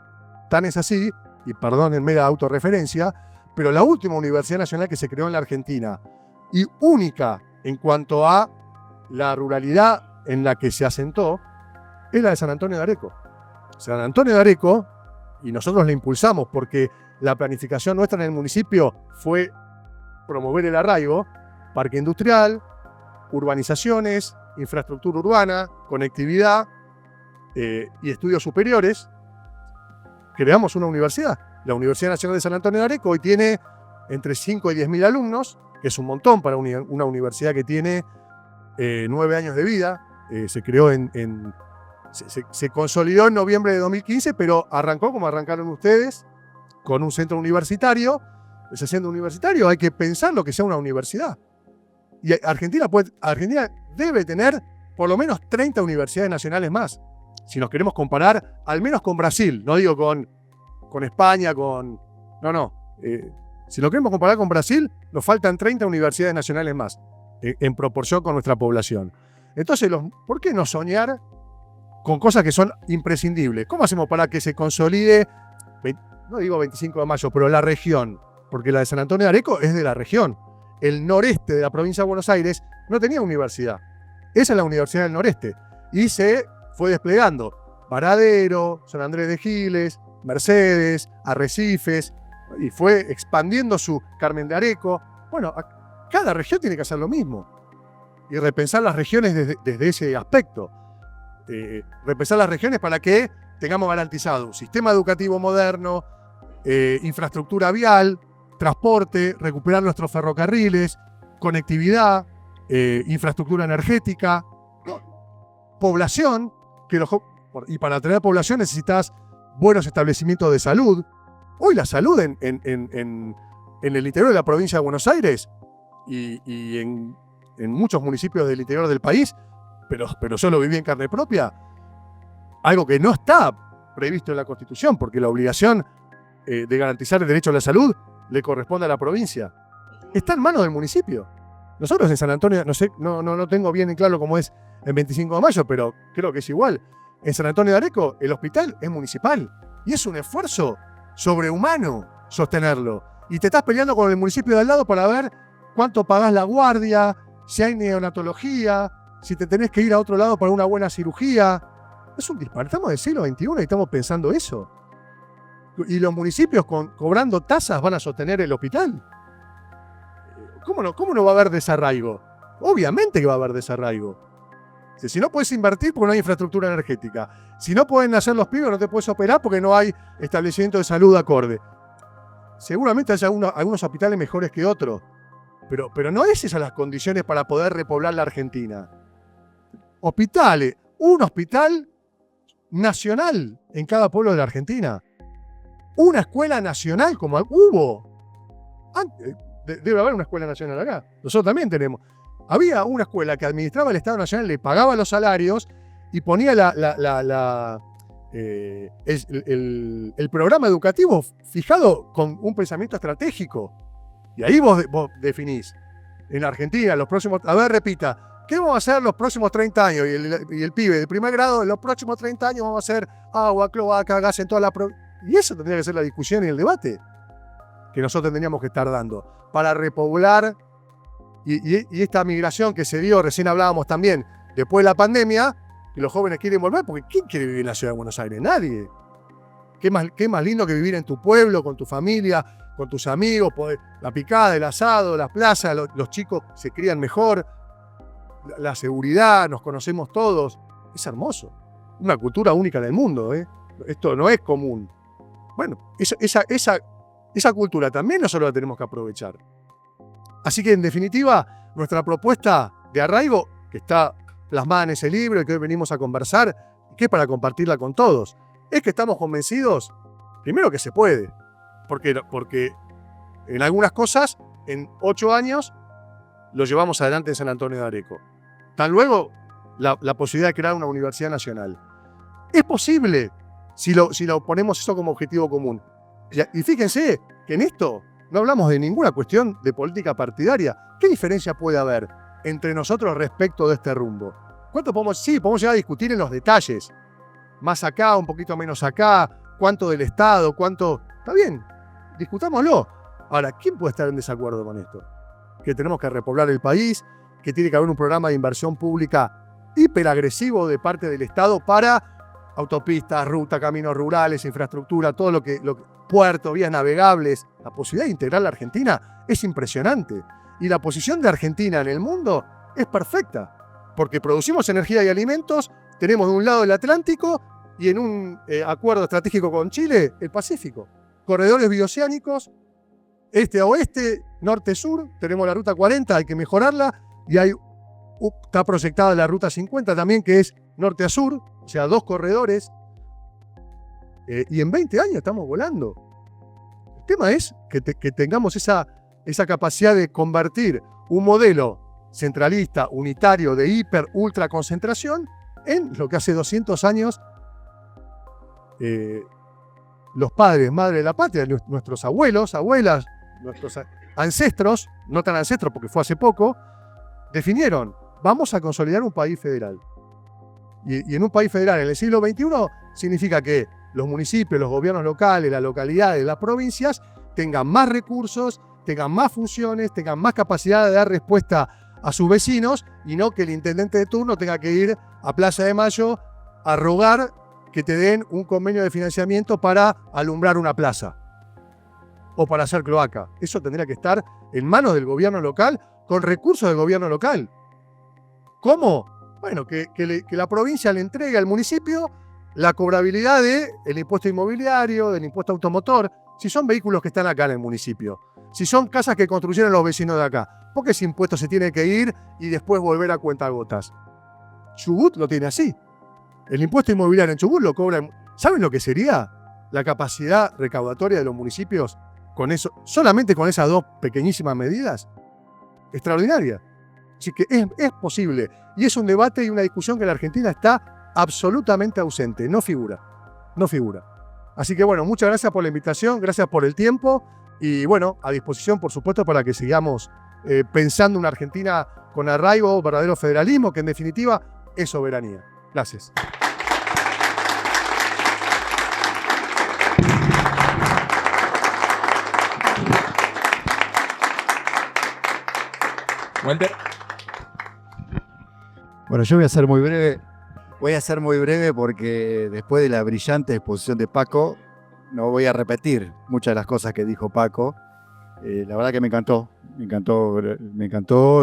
tan es así, y perdónenme la autorreferencia, pero la última universidad nacional que se creó en la Argentina, y única en cuanto a la ruralidad en la que se asentó, es la de San Antonio de Areco. San Antonio de Areco, y nosotros la impulsamos porque la planificación nuestra en el municipio fue promover el arraigo, parque industrial, urbanizaciones, infraestructura urbana, conectividad y estudios superiores. Creamos una universidad. La Universidad Nacional de San Antonio de Areco hoy tiene entre 5 y 10.000 alumnos, que es un montón para una universidad que tiene 9 años de vida. Se creó se consolidó en noviembre de 2015, pero arrancó como arrancaron ustedes, con un centro universitario. Ese centro universitario hay que pensar lo que sea una universidad. Y Argentina debe tener por lo menos 30 universidades nacionales más. Si nos queremos comparar, al menos con Brasil, no digo con España, si nos queremos comparar con Brasil, nos faltan 30 universidades nacionales más, en proporción con nuestra población. Entonces, ¿por qué no soñar con cosas que son imprescindibles? ¿Cómo hacemos para que se consolide, no digo 25 de mayo, pero la región? Porque la de San Antonio de Areco es de la región. El noreste de la provincia de Buenos Aires no tenía universidad. Esa es la Universidad del Noreste. Y se fue desplegando. Varadero, San Andrés de Giles, Mercedes, Arrecifes, y fue expandiendo su Carmen de Areco. Bueno, cada región tiene que hacer lo mismo y repensar las regiones desde ese aspecto. Repensar las regiones para que tengamos garantizado un sistema educativo moderno, infraestructura vial, transporte, recuperar nuestros ferrocarriles, conectividad, infraestructura energética, población, y para tener población necesitas buenos establecimientos de salud. Hoy la salud en el interior de la provincia de Buenos Aires y en muchos municipios del interior del país, pero yo lo viví en carne propia, algo que no está previsto en la Constitución, porque la obligación de garantizar el derecho a la salud le corresponde a la provincia. Está en manos del municipio. Nosotros en San Antonio, no sé, no tengo bien en claro cómo es en 25 de mayo, pero creo que es igual. En San Antonio de Areco, el hospital es municipal y es un esfuerzo sobrehumano sostenerlo. Y te estás peleando con el municipio de al lado para ver cuánto pagás la guardia, si hay neonatología, si te tenés que ir a otro lado para una buena cirugía. Es un disparate. Estamos del siglo XXI y estamos pensando eso. Y los municipios cobrando tasas van a sostener el hospital. ¿Cómo no va a haber desarraigo? Obviamente que va a haber desarraigo. Si no puedes invertir porque no hay infraestructura energética. Si no pueden nacer los pibes, no te puedes operar porque no hay establecimiento de salud acorde. Seguramente hay algunos hospitales mejores que otros. Pero no es esas las condiciones para poder repoblar la Argentina. Hospitales. Un hospital nacional en cada pueblo de la Argentina. Una escuela nacional como hubo. Debe haber una escuela nacional acá. Nosotros también tenemos. Había una escuela que administraba el Estado Nacional, le pagaba los salarios y ponía el programa educativo fijado con un pensamiento estratégico. Y ahí vos definís. En Argentina, los próximos... A ver, repita. ¿Qué vamos a hacer los próximos 30 años? Y el pibe de primer grado, en los próximos 30 años vamos a hacer agua, cloaca, gas en toda la provincia. Y eso tendría que ser la discusión y el debate que nosotros tendríamos que estar dando para repoblar y esta migración que se dio, recién hablábamos también, después de la pandemia, que los jóvenes quieren volver, porque ¿quién quiere vivir en la ciudad de Buenos Aires? Nadie. ¿Qué más lindo que vivir en tu pueblo, con tu familia, con tus amigos, la picada, el asado, la plaza, los chicos se crían mejor, la seguridad, nos conocemos todos. Es hermoso. Una cultura única en el mundo, ¿eh? Esto no es común. Bueno, esa cultura también nosotros la tenemos que aprovechar. Así que, en definitiva, nuestra propuesta de arraigo, que está plasmada en ese libro y que hoy venimos a conversar, que es para compartirla con todos, es que estamos convencidos, primero que se puede, porque en algunas cosas, en 8 años, lo llevamos adelante en San Antonio de Areco. Tan luego, la posibilidad de crear una universidad nacional. Es posible si lo ponemos eso como objetivo común. Y fíjense que en esto no hablamos de ninguna cuestión de política partidaria. ¿Qué diferencia puede haber entre nosotros respecto de este rumbo? ¿Cuánto podemos llegar a discutir en los detalles? Más acá, un poquito menos acá, cuánto del Estado, cuánto... Está bien, discutámoslo. Ahora, ¿quién puede estar en desacuerdo con esto? Que tenemos que repoblar el país, que tiene que haber un programa de inversión pública hiperagresivo de parte del Estado para autopistas, rutas, caminos rurales, infraestructura, todo lo que puertos, vías navegables. La posibilidad de integrar la Argentina es impresionante. Y la posición de Argentina en el mundo es perfecta, porque producimos energía y alimentos, tenemos de un lado el Atlántico y en un acuerdo estratégico con Chile, el Pacífico. Corredores bioceánicos, este a oeste, norte-sur, tenemos la ruta 40, hay que mejorarla, y está proyectada la ruta 50 también, que es norte a sur, o sea, 2 corredores. Y en 20 años estamos volando. El tema es que tengamos esa capacidad de convertir un modelo centralista, unitario, de ultra concentración, en lo que hace 200 años los padres, madres de la patria, nuestros abuelos, abuelas, nuestros ancestros, no tan ancestros porque fue hace poco, definieron: vamos a consolidar un país federal. Y en un país federal en el siglo XXI significa que los municipios, los gobiernos locales, las localidades, las provincias tengan más recursos, tengan más funciones, tengan más capacidad de dar respuesta a sus vecinos, y no que el intendente de turno tenga que ir a Plaza de Mayo a rogar que te den un convenio de financiamiento para alumbrar una plaza o para hacer cloaca. Eso tendría que estar en manos del gobierno local, con recursos del gobierno local. ¿Cómo? Bueno, que la provincia le entregue al municipio la cobrabilidad del impuesto inmobiliario, del impuesto automotor, si son vehículos que están acá en el municipio, si son casas que construyeron los vecinos de acá. ¿Por qué ese impuesto se tiene que ir y después volver a cuentagotas? Chubut lo tiene así. El impuesto inmobiliario en Chubut lo cobran. ¿Saben lo que sería la capacidad recaudatoria de los municipios con eso, solamente con esas dos pequeñísimas medidas? Extraordinaria. Así que es posible. Y es un debate y una discusión que en la Argentina está absolutamente ausente. No figura. No figura. Así que bueno, muchas gracias por la invitación, gracias por el tiempo. Y bueno, a disposición, por supuesto, para que sigamos pensando una Argentina con arraigo, verdadero federalismo, que en definitiva es soberanía. Gracias. Walter. Bueno, yo voy a ser muy breve. Voy a ser muy breve porque después de la brillante exposición de Paco, no voy a repetir muchas de las cosas que dijo Paco. La verdad que me encantó.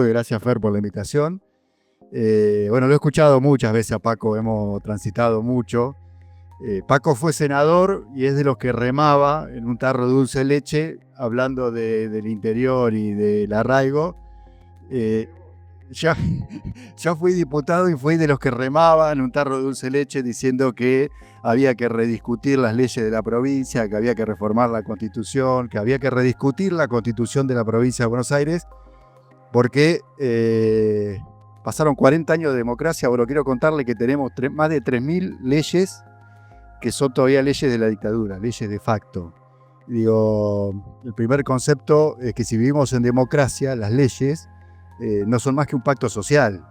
Gracias, Fer, por la invitación. Bueno, lo he escuchado muchas veces a Paco, hemos transitado mucho. Paco fue senador y es de los que remaba en un tarro de dulce de leche, hablando del interior y del arraigo. Ya fui diputado y fui de los que remaba en un tarro de dulce de leche diciendo que había que rediscutir las leyes de la provincia, que había que reformar la Constitución, que había que rediscutir la Constitución de la provincia de Buenos Aires, porque pasaron 40 años de democracia. Bueno, quiero contarle que tenemos más de 3.000 leyes que son todavía leyes de la dictadura, leyes de facto. Digo, el primer concepto es que si vivimos en democracia, las leyes no son más que un pacto social,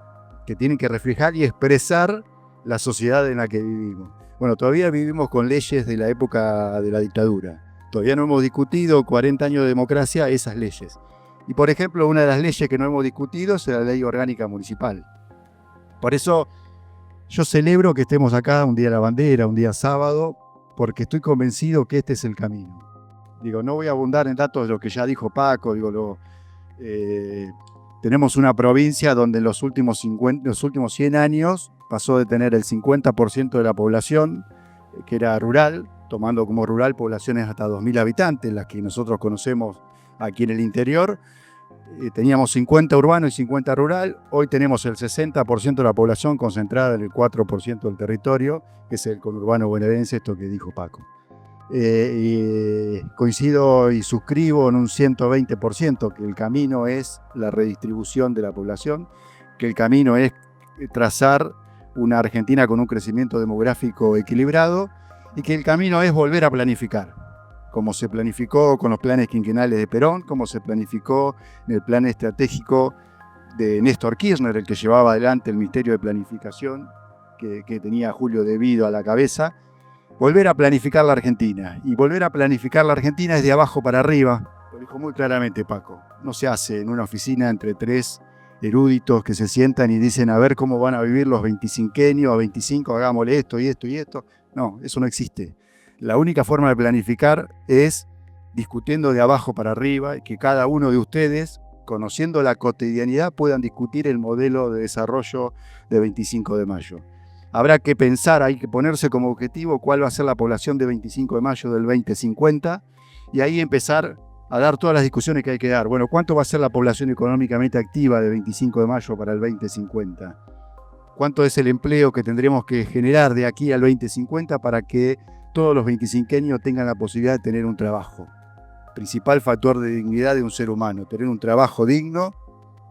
que tienen que reflejar y expresar la sociedad en la que vivimos. Bueno, todavía vivimos con leyes de la época de la dictadura. Todavía no hemos discutido 40 años de democracia esas leyes. Y por ejemplo, una de las leyes que no hemos discutido es la ley orgánica municipal. Por eso yo celebro que estemos acá un día de la bandera, un día sábado, porque estoy convencido que este es el camino. Digo, no voy a abundar en datos de lo que ya dijo Paco, tenemos una provincia donde en los últimos 100 años pasó de tener el 50% de la población que era rural, tomando como rural poblaciones hasta 2.000 habitantes, las que nosotros conocemos aquí en el interior. Teníamos 50 urbano y 50 rural. Hoy tenemos el 60% de la población concentrada en el 4% del territorio, que es el conurbano bonaerense, esto que dijo Paco. Coincido y suscribo en un 120% que el camino es la redistribución de la población, que el camino es trazar una Argentina con un crecimiento demográfico equilibrado y que el camino es volver a planificar, como se planificó con los planes quinquenales de Perón, como se planificó en el plan estratégico de Néstor Kirchner, el que llevaba adelante el Ministerio de Planificación que tenía Julio De Vido a la cabeza. Volver a planificar la Argentina. Y volver a planificar la Argentina es de abajo para arriba. Lo dijo muy claramente Paco. No se hace en una oficina entre 3 eruditos que se sientan y dicen a ver cómo van a vivir los 25 a 25, hagámosle esto y esto y esto. No, eso no existe. La única forma de planificar es discutiendo de abajo para arriba y que cada uno de ustedes, conociendo la cotidianidad, puedan discutir el modelo de desarrollo de 25 de mayo. Habrá que pensar, hay que ponerse como objetivo cuál va a ser la población de 25 de mayo del 2050 y ahí empezar a dar todas las discusiones que hay que dar. Bueno, ¿cuánto va a ser la población económicamente activa de 25 de mayo para el 2050? ¿Cuánto es el empleo que tendremos que generar de aquí al 2050 para que todos los 25eños tengan la posibilidad de tener un trabajo? Principal factor de dignidad de un ser humano, tener un trabajo digno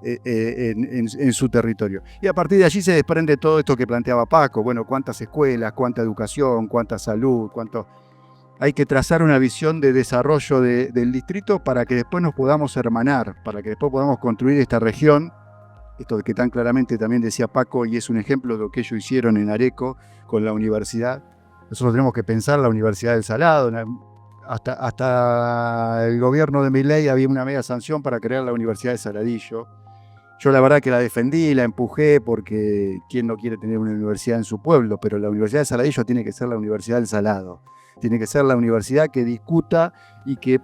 en su territorio. Y a partir de allí se desprende todo esto que planteaba Paco. Bueno, cuántas escuelas, cuánta educación, cuánta salud, cuánto... Hay que trazar una visión de desarrollo del distrito para que después nos podamos hermanar, para que después podamos construir esta región, esto que tan claramente también decía Paco, y es un ejemplo de lo que ellos hicieron en Areco con la universidad. Nosotros tenemos que pensar la Universidad del Salado. Hasta el gobierno de Milei había una media sanción para crear la Universidad de Saladillo. Yo la verdad que la defendí, la empujé, porque quién no quiere tener una universidad en su pueblo, pero la Universidad de Saladillo tiene que ser la Universidad del Salado. Tiene que ser la universidad que discuta y que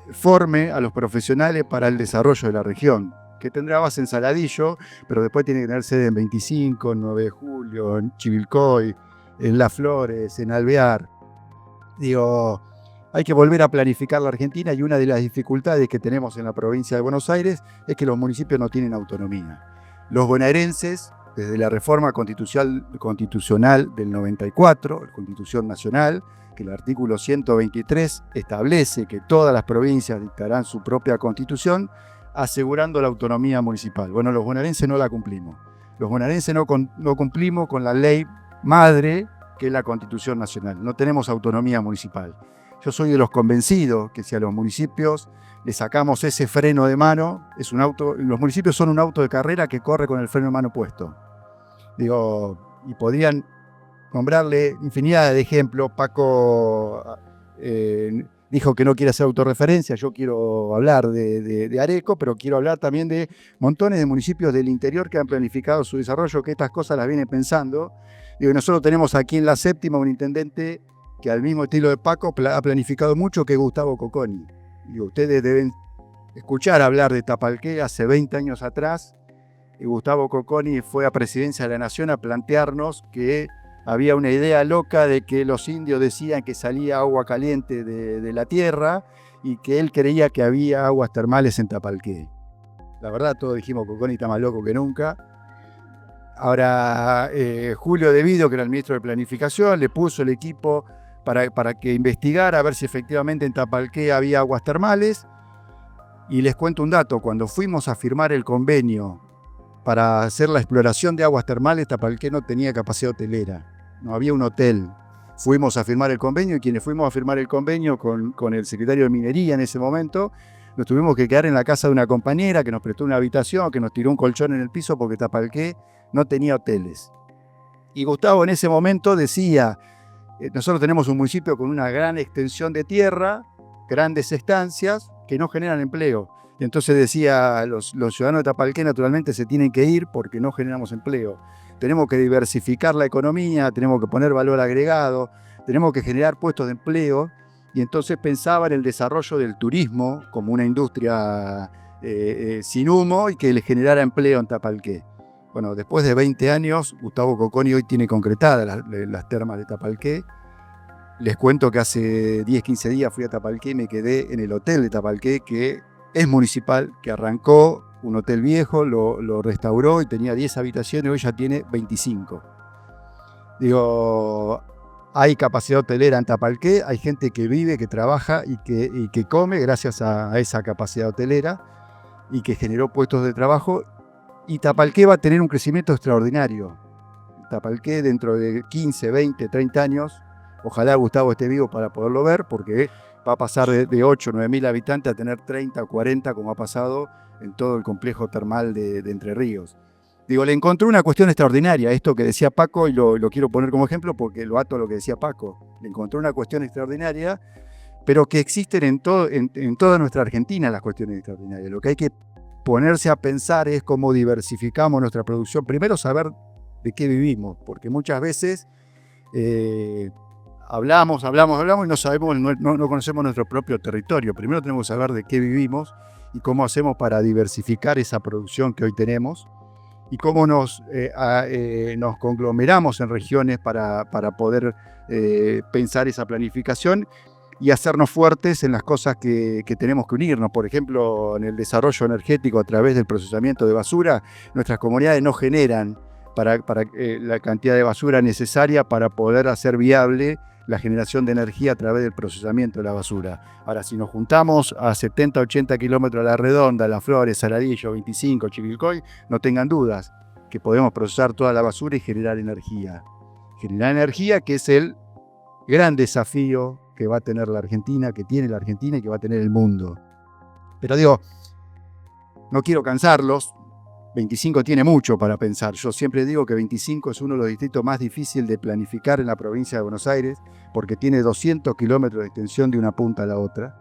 forme a los profesionales para el desarrollo de la región, que tendrá base en Saladillo, pero después tiene que tener sede en 25, en 9 de Julio, en Chivilcoy, en Las Flores, en Alvear. Digo, hay que volver a planificar la Argentina, y una de las dificultades que tenemos en la provincia de Buenos Aires es que los municipios no tienen autonomía. Los bonaerenses, desde la reforma constitucional del 94, la Constitución Nacional, que el artículo 123 establece que todas las provincias dictarán su propia constitución, asegurando la autonomía municipal. Bueno, los bonaerenses no la cumplimos. Los bonaerenses no cumplimos con la ley madre, que es la Constitución Nacional. No tenemos autonomía municipal. Yo soy de los convencidos que si a los municipios le sacamos ese freno de mano, los municipios son un auto de carrera que corre con el freno de mano puesto. Digo, y podrían nombrarle infinidad de ejemplos. Paco dijo que no quiere hacer autorreferencia. Yo quiero hablar de Areco, pero quiero hablar también de montones de municipios del interior que han planificado su desarrollo, que estas cosas las vienen pensando. Digo, nosotros tenemos aquí en la Séptima un intendente que, al mismo estilo de Paco, ha planificado mucho, que es Gustavo Cocconi. Digo, ustedes deben escuchar hablar de Tapalqué hace 20 años atrás. Y Gustavo Cocconi fue a Presidencia de la Nación a plantearnos que había una idea loca de que los indios decían que salía agua caliente de la tierra, y que él creía que había aguas termales en Tapalqué. La verdad, todos dijimos, Cocconi está más loco que nunca. Ahora, Julio De Vido, que era el ministro de Planificación, le puso el equipo para que investigara a ver si efectivamente en Tapalqué había aguas termales. Y les cuento un dato: cuando fuimos a firmar el convenio para hacer la exploración de aguas termales, Tapalqué no tenía capacidad hotelera, no había un hotel. Fuimos a firmar el convenio, y quienes fuimos a firmar el convenio con el secretario de Minería en ese momento, nos tuvimos que quedar en la casa de una compañera que nos prestó una habitación, que nos tiró un colchón en el piso, porque Tapalqué no tenía hoteles. Y Gustavo en ese momento decía, nosotros tenemos un municipio con una gran extensión de tierra, grandes estancias que no generan empleo. Y entonces decía, los ciudadanos de Tapalqué naturalmente se tienen que ir porque no generamos empleo. Tenemos que diversificar la economía, tenemos que poner valor agregado, tenemos que generar puestos de empleo. Y entonces pensaba en el desarrollo del turismo como una industria sin humo, y que le generara empleo en Tapalqué. Bueno, después de 20 años, Gustavo Cocconi hoy tiene concretadas las termas de Tapalqué. Les cuento que hace 10, 15 días fui a Tapalqué y me quedé en el hotel de Tapalqué, que es municipal, que arrancó un hotel viejo, lo restauró y tenía 10 habitaciones, hoy ya tiene 25. Digo, hay capacidad hotelera en Tapalqué, hay gente que vive, que trabaja y que come gracias a esa capacidad hotelera, y que generó puestos de trabajo. Y Tapalqué va a tener un crecimiento extraordinario. Tapalqué dentro de 15, 20, 30 años, ojalá Gustavo esté vivo para poderlo ver, porque va a pasar de 8 o 9 mil habitantes a tener 30 o 40, como ha pasado en todo el complejo termal de Entre Ríos. Digo, le encontré una cuestión extraordinaria, esto que decía Paco, y lo quiero poner como ejemplo porque lo ato a lo que decía Paco. Le encontré una cuestión extraordinaria, pero que existen en toda nuestra Argentina las cuestiones extraordinarias. Lo que hay que ponerse a pensar es cómo diversificamos nuestra producción. Primero, saber de qué vivimos, porque muchas veces hablamos y no sabemos, no conocemos nuestro propio territorio. Primero tenemos que saber de qué vivimos y cómo hacemos para diversificar esa producción que hoy tenemos, y cómo nos conglomeramos en regiones para poder pensar esa planificación y hacernos fuertes en las cosas que tenemos que unirnos. Por ejemplo, en el desarrollo energético a través del procesamiento de basura, nuestras comunidades no generan para la cantidad de basura necesaria para poder hacer viable la generación de energía a través del procesamiento de la basura. Ahora, si nos juntamos a 70, 80 kilómetros a la redonda, Las Flores, Saladillo, 25, Chivilcoy, no tengan dudas que podemos procesar toda la basura y generar energía. Generar energía, que es el gran desafío que va a tener la Argentina, que tiene la Argentina y que va a tener el mundo. Pero digo, no quiero cansarlos. 25 tiene mucho para pensar. Yo siempre digo que 25 es uno de los distritos más difíciles de planificar en la provincia de Buenos Aires, porque tiene 200 kilómetros de extensión de una punta a la otra.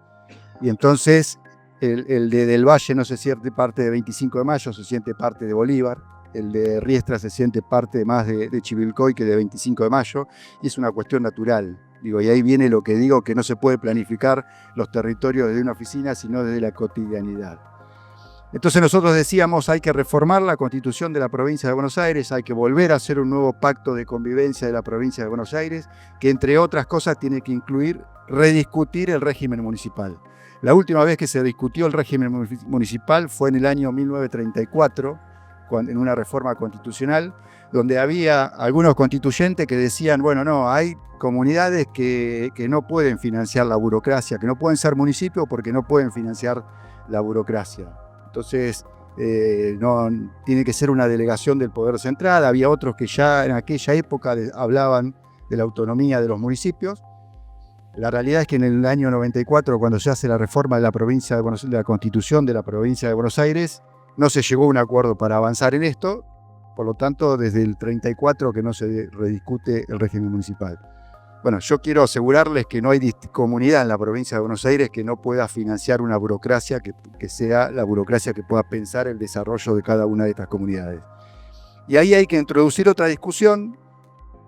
Y entonces El de Del Valle no se siente parte de 25 de Mayo, se siente parte de Bolívar. El de Riestra se siente parte más de Chivilcoy que de 25 de Mayo, y es una cuestión natural. Digo, y ahí viene lo que digo, que no se puede planificar los territorios desde una oficina, sino desde la cotidianidad. Entonces nosotros decíamos, hay que reformar la Constitución de la provincia de Buenos Aires, hay que volver a hacer un nuevo pacto de convivencia de la provincia de Buenos Aires, que entre otras cosas tiene que incluir rediscutir el régimen municipal. La última vez que se discutió el régimen municipal fue en el año 1934, en una reforma constitucional, donde había algunos constituyentes que decían, bueno, no, hay comunidades que no pueden financiar la burocracia, que no pueden ser municipios porque no pueden financiar la burocracia. Entonces, no, tiene que ser una delegación del Poder Central. Había otros que ya en aquella época hablaban de la autonomía de los municipios. La realidad es que en el año 94, cuando se hace la reforma de la provincia de Buenos Aires, de la Constitución de la provincia de Buenos Aires, no se llegó a un acuerdo para avanzar en esto. Por lo tanto, desde el 34 que no se rediscute el régimen municipal. Bueno, yo quiero asegurarles que no hay comunidad en la provincia de Buenos Aires que no pueda financiar una burocracia que sea la burocracia que pueda pensar el desarrollo de cada una de estas comunidades. Y ahí hay que introducir otra discusión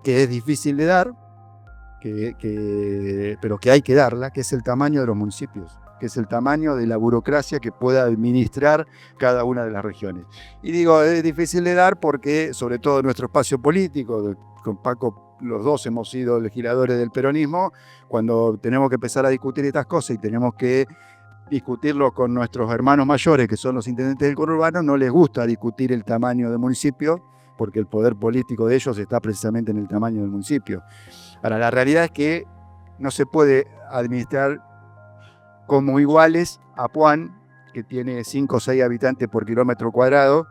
que es difícil de dar, pero que hay que darla, que es el tamaño de los municipios, que es el tamaño de la burocracia que pueda administrar cada una de las regiones. Y digo, es difícil de dar porque, sobre todo en nuestro espacio político, con Paco, los dos hemos sido legisladores del peronismo, cuando tenemos que empezar a discutir estas cosas y tenemos que discutirlo con nuestros hermanos mayores, que son los intendentes del conurbano, no les gusta discutir el tamaño del municipio, porque el poder político de ellos está precisamente en el tamaño del municipio. Ahora, la realidad es que no se puede administrar como iguales a Puan, que tiene 5 o 6 habitantes por kilómetro cuadrado,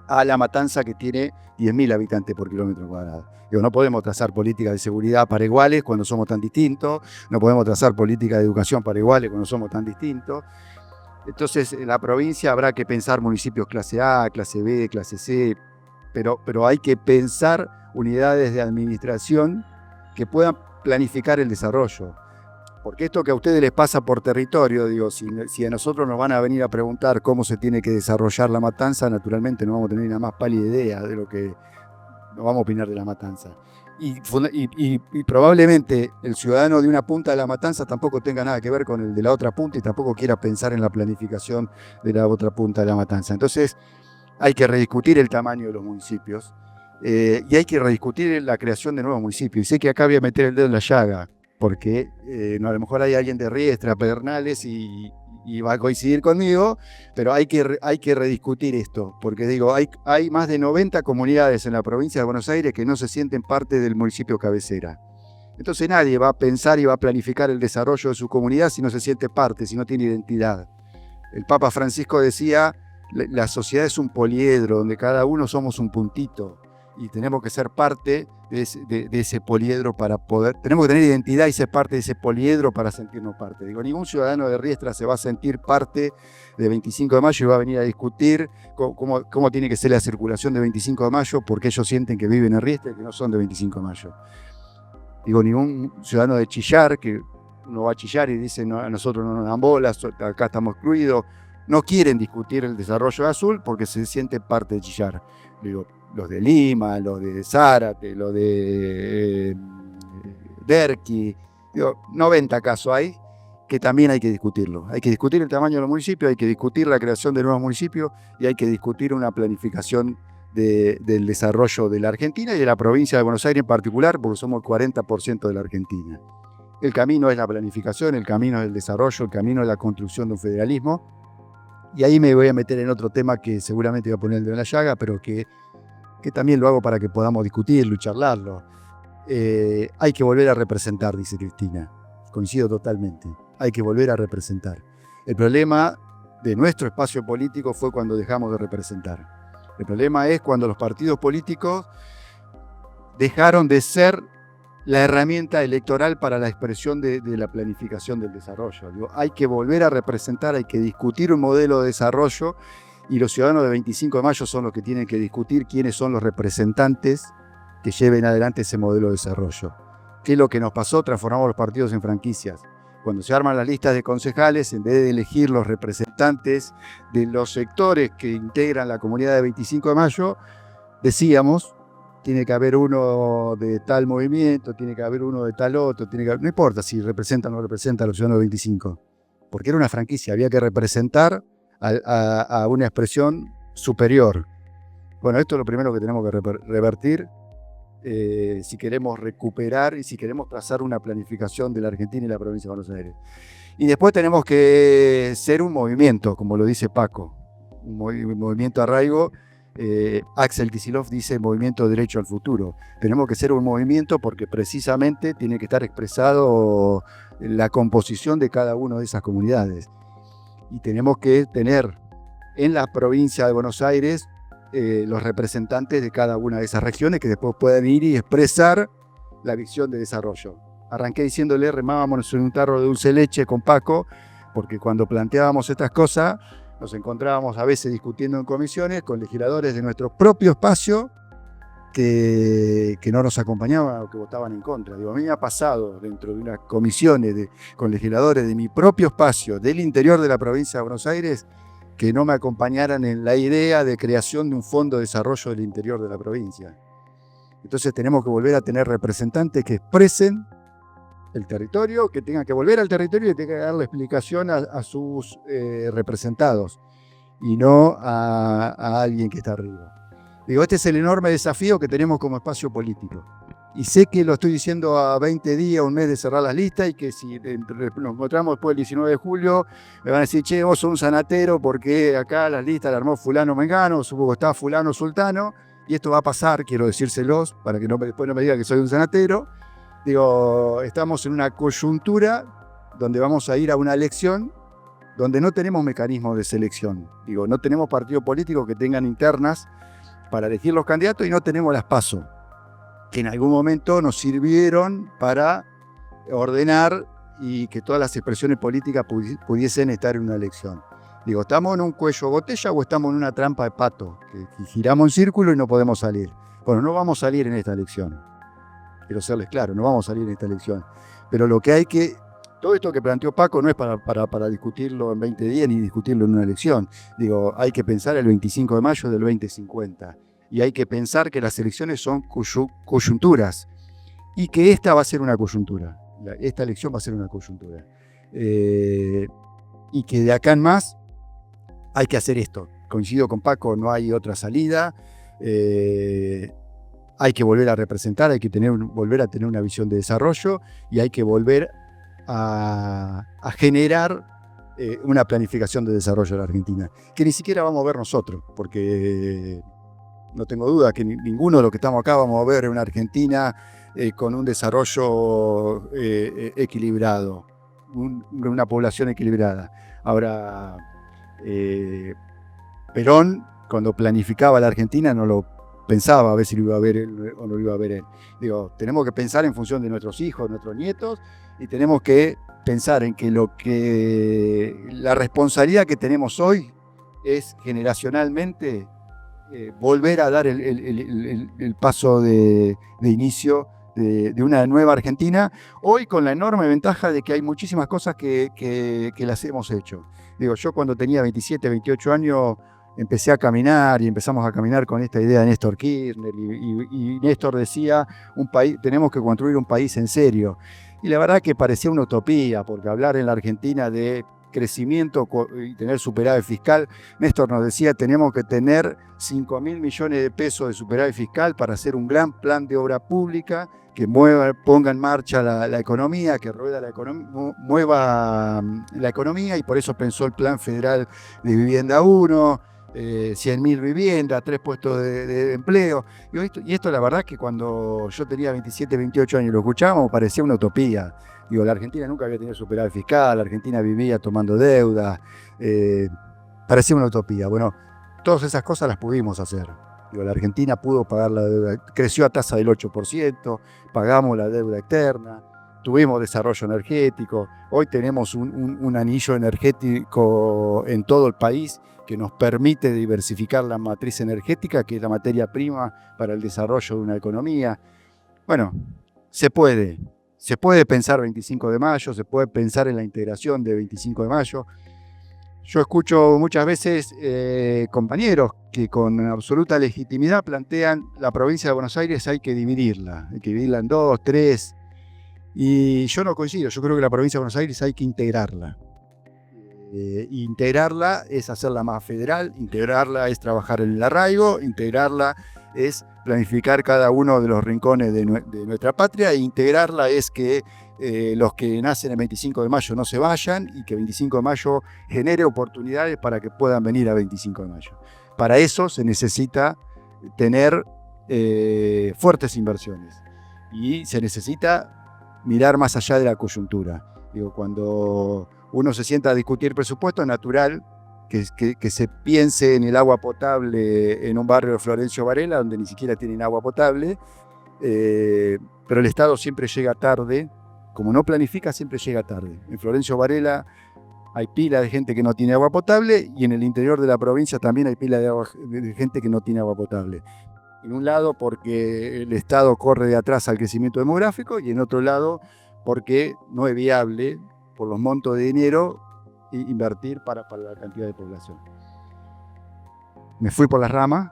a La Matanza, que tiene 10.000 habitantes por kilómetro cuadrado. Digo, no podemos trazar políticas de seguridad para iguales cuando somos tan distintos, no podemos trazar políticas de educación para iguales cuando somos tan distintos. Entonces, en la provincia habrá que pensar municipios clase A, clase B, clase C, pero hay que pensar unidades de administración que puedan planificar el desarrollo. Porque esto que a ustedes les pasa por territorio, digo, si a nosotros nos van a venir a preguntar cómo se tiene que desarrollar La Matanza, naturalmente no vamos a tener la más pálida idea de lo que nos vamos a opinar de La Matanza. Y probablemente el ciudadano de una punta de La Matanza tampoco tenga nada que ver con el de la otra punta y tampoco quiera pensar en la planificación de la otra punta de La Matanza. Entonces hay que rediscutir el tamaño de los municipios y hay que rediscutir la creación de nuevos municipios. Y sé que acá voy a meter el dedo en la llaga, porque a lo mejor hay alguien de Riestra, Pedernales y va a coincidir conmigo, pero hay que rediscutir esto, porque digo, hay más de 90 comunidades en la provincia de Buenos Aires que no se sienten parte del municipio cabecera. Entonces nadie va a pensar y va a planificar el desarrollo de su comunidad si no se siente parte, si no tiene identidad. El Papa Francisco decía, la sociedad es un poliedro, donde cada uno somos un puntito, y tenemos que ser parte de ese poliedro para poder, tenemos que tener identidad y ser parte de ese poliedro para sentirnos parte. Digo, ningún ciudadano de Riestra se va a sentir parte de 25 de mayo y va a venir a discutir cómo tiene que ser la circulación de 25 de mayo porque ellos sienten que viven en Riestra y que no son de 25 de mayo. Digo, ningún ciudadano de Chillar, que uno va a Chillar y dice, no, a nosotros no nos dan bolas, acá estamos excluidos, no quieren discutir el desarrollo de Azul porque se sienten parte de Chillar. Digo, los de Lima, los de Zárate, los de Derqui, digo, 90 casos hay que también hay que discutirlo. Hay que discutir el tamaño de los municipios, hay que discutir la creación de nuevos municipios y hay que discutir una planificación del desarrollo de la Argentina y de la provincia de Buenos Aires en particular, porque somos el 40% de la Argentina. El camino es la planificación, el camino es el desarrollo, el camino es la construcción de un federalismo. Y ahí me voy a meter en otro tema que seguramente voy a poner el dedo en la llaga, pero que también lo hago para que podamos discutirlo y charlarlo. Hay que volver a representar, dice Cristina. Coincido totalmente. Hay que volver a representar. El problema de nuestro espacio político fue cuando dejamos de representar. El problema es cuando los partidos políticos dejaron de ser la herramienta electoral para la expresión de la planificación del desarrollo. Digo, hay que volver a representar, hay que discutir un modelo de desarrollo. Y los ciudadanos de 25 de mayo son los que tienen que discutir quiénes son los representantes que lleven adelante ese modelo de desarrollo. ¿Qué es lo que nos pasó? Transformamos los partidos en franquicias. cuando se arman las listas de concejales, en vez de elegir los representantes de los sectores que integran la comunidad de 25 de mayo, decíamos, tiene que haber uno de tal movimiento, tiene que haber uno de tal otro, no importa si representa o no representa a los ciudadanos de 25, porque era una franquicia, había que representar a una expresión superior. Bueno, esto es lo primero que tenemos que revertir si queremos recuperar y si queremos trazar una planificación de la Argentina y la provincia de Buenos Aires. Y después tenemos que ser un movimiento, como lo dice Paco, un movimiento arraigo. Axel Kicillof dice movimiento derecho al futuro. Tenemos que ser un movimiento porque precisamente tiene que estar expresado la composición de cada una de esas comunidades. Y tenemos que tener en la provincia de Buenos Aires los representantes de cada una de esas regiones que después puedan ir y expresar la visión de desarrollo. Arranqué diciéndole, remábamos en un tarro de dulce leche con Paco, porque cuando planteábamos estas cosas, nos encontrábamos a veces discutiendo en comisiones con legisladores de nuestro propio espacio que no nos acompañaban o que votaban en contra. Digo, a mí me ha pasado dentro de unas comisiones con legisladores de mi propio espacio, del interior de la provincia de Buenos Aires, que no me acompañaran en la idea de creación de un fondo de desarrollo del interior de la provincia. Entonces tenemos que volver a tener representantes que expresen el territorio, que tengan que volver al territorio y tengan que darle explicación a sus representados y no a alguien que está arriba. Digo, este es el enorme desafío que tenemos como espacio político. Y sé que lo estoy diciendo a 20 días, un mes de cerrar las listas, y que si nos encontramos después del 19 de julio, me van a decir, che, vos sos un sanatero porque acá las listas las armó fulano mengano, supongo que está fulano sultano, y esto va a pasar, quiero decírselos, para que después no me digan que soy un sanatero. Digo, estamos en una coyuntura donde vamos a ir a una elección donde no tenemos mecanismos de selección. Digo, no tenemos partidos políticos que tengan internas para elegir los candidatos y no tenemos las PASO, que en algún momento nos sirvieron para ordenar y que todas las expresiones políticas pudiesen estar en una elección. Digo, ¿estamos en un cuello de botella o estamos en una trampa de pato? Que giramos en círculo y no podemos salir. Bueno, no vamos a salir en esta elección. Quiero serles claro, no vamos a salir en esta elección. Pero lo que hay que... Todo esto que planteó Paco no es para discutirlo en 20 días ni discutirlo en una elección. Digo, hay que pensar el 25 de mayo del 2050. Y hay que pensar que las elecciones son coyunturas. Y que esta va a ser una coyuntura. Esta elección va a ser una coyuntura. Y que de acá en más hay que hacer esto. Coincido con Paco, no hay otra salida. Hay que volver a representar, hay que volver a tener una visión de desarrollo y hay que volver a generar una planificación de desarrollo de la Argentina, que ni siquiera vamos a ver nosotros, porque no tengo duda que ninguno de los que estamos acá vamos a ver una Argentina con un desarrollo equilibrado, una población equilibrada. Ahora, Perón, cuando planificaba la Argentina, no lo pensaba a ver si lo iba a ver él o no lo iba a ver él. Digo, tenemos que pensar en función de nuestros hijos, nuestros nietos, y tenemos que pensar en que la responsabilidad que tenemos hoy es generacionalmente volver a dar el paso de inicio de una nueva Argentina, hoy con la enorme ventaja de que hay muchísimas cosas que las hemos hecho. Digo, yo cuando tenía 27, 28 años empecé a caminar y empezamos a caminar con esta idea de Néstor Kirchner y Néstor decía, tenemos que construir un país en serio. Y la verdad que parecía una utopía, porque hablar en la Argentina de crecimiento y tener superávit fiscal, Néstor nos decía, tenemos que tener 5.000 millones de pesos de superávit fiscal para hacer un gran plan de obra pública que ponga en marcha la economía, que mueva la economía, y por eso pensó el Plan Federal de Vivienda 1, 100.000 viviendas, 3 puestos de empleo. Y esto la verdad que cuando yo tenía 27, 28 años y lo escuchábamos parecía una utopía. Digo, la Argentina nunca había tenido superávit fiscal, la Argentina vivía tomando deuda, parecía una utopía. Bueno, todas esas cosas las pudimos hacer. Digo, la Argentina pudo pagar la deuda, creció a tasa del 8%, pagamos la deuda externa, tuvimos desarrollo energético, hoy tenemos un anillo energético en todo el país que nos permite diversificar la matriz energética, que es la materia prima para el desarrollo de una economía. Bueno, se puede Se puede pensar 25 de mayo, se puede pensar en la integración de 25 de mayo. Yo escucho muchas veces compañeros que con absoluta legitimidad plantean la provincia de Buenos Aires hay que dividirla en 2, 3. Y yo no coincido, yo creo que la provincia de Buenos Aires hay que integrarla. Integrarla es hacerla más federal, integrarla es trabajar en el arraigo, integrarla es planificar cada uno de los rincones de nuestra patria, e integrarla es que los que nacen el 25 de mayo no se vayan y que 25 de mayo genere oportunidades para que puedan venir a 25 de mayo. Para eso se necesita tener fuertes inversiones y se necesita mirar más allá de la coyuntura. Digo, cuando uno se sienta a discutir presupuesto, es natural que se piense en el agua potable en un barrio de Florencio Varela, donde ni siquiera tienen agua potable, pero el Estado siempre llega tarde. Como no planifica, siempre llega tarde. En Florencio Varela hay pila de gente que no tiene agua potable y en el interior de la provincia también hay pila de gente que no tiene agua potable. En un lado porque el Estado corre de atrás al crecimiento demográfico y en otro lado porque no es viable, por los montos de dinero, invertir para la cantidad de población. Me fui por las ramas.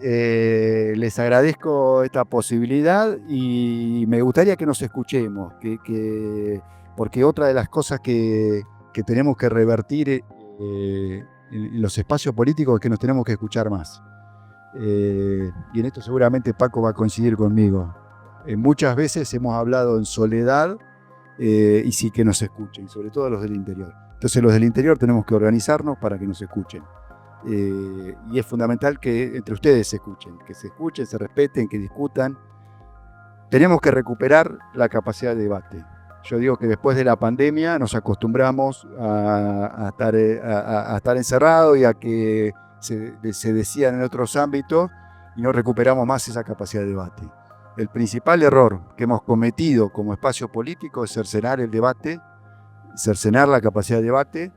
Les agradezco esta posibilidad y me gustaría que nos escuchemos, porque otra de las cosas que tenemos que revertir en los espacios políticos es que nos tenemos que escuchar más. Y en esto seguramente Paco va a coincidir conmigo. Muchas veces hemos hablado en soledad y sí que nos escuchen, sobre todo los del interior. Entonces los del interior tenemos que organizarnos para que nos escuchen. Y es fundamental que entre ustedes se escuchen, se respeten, que discutan. Tenemos que recuperar la capacidad de debate. Yo digo que después de la pandemia nos acostumbramos a estar encerrados y a que se decían en otros ámbitos y no recuperamos más esa capacidad de debate. El principal error que hemos cometido como espacio político es cercenar el debate, cercenar la capacidad de debate.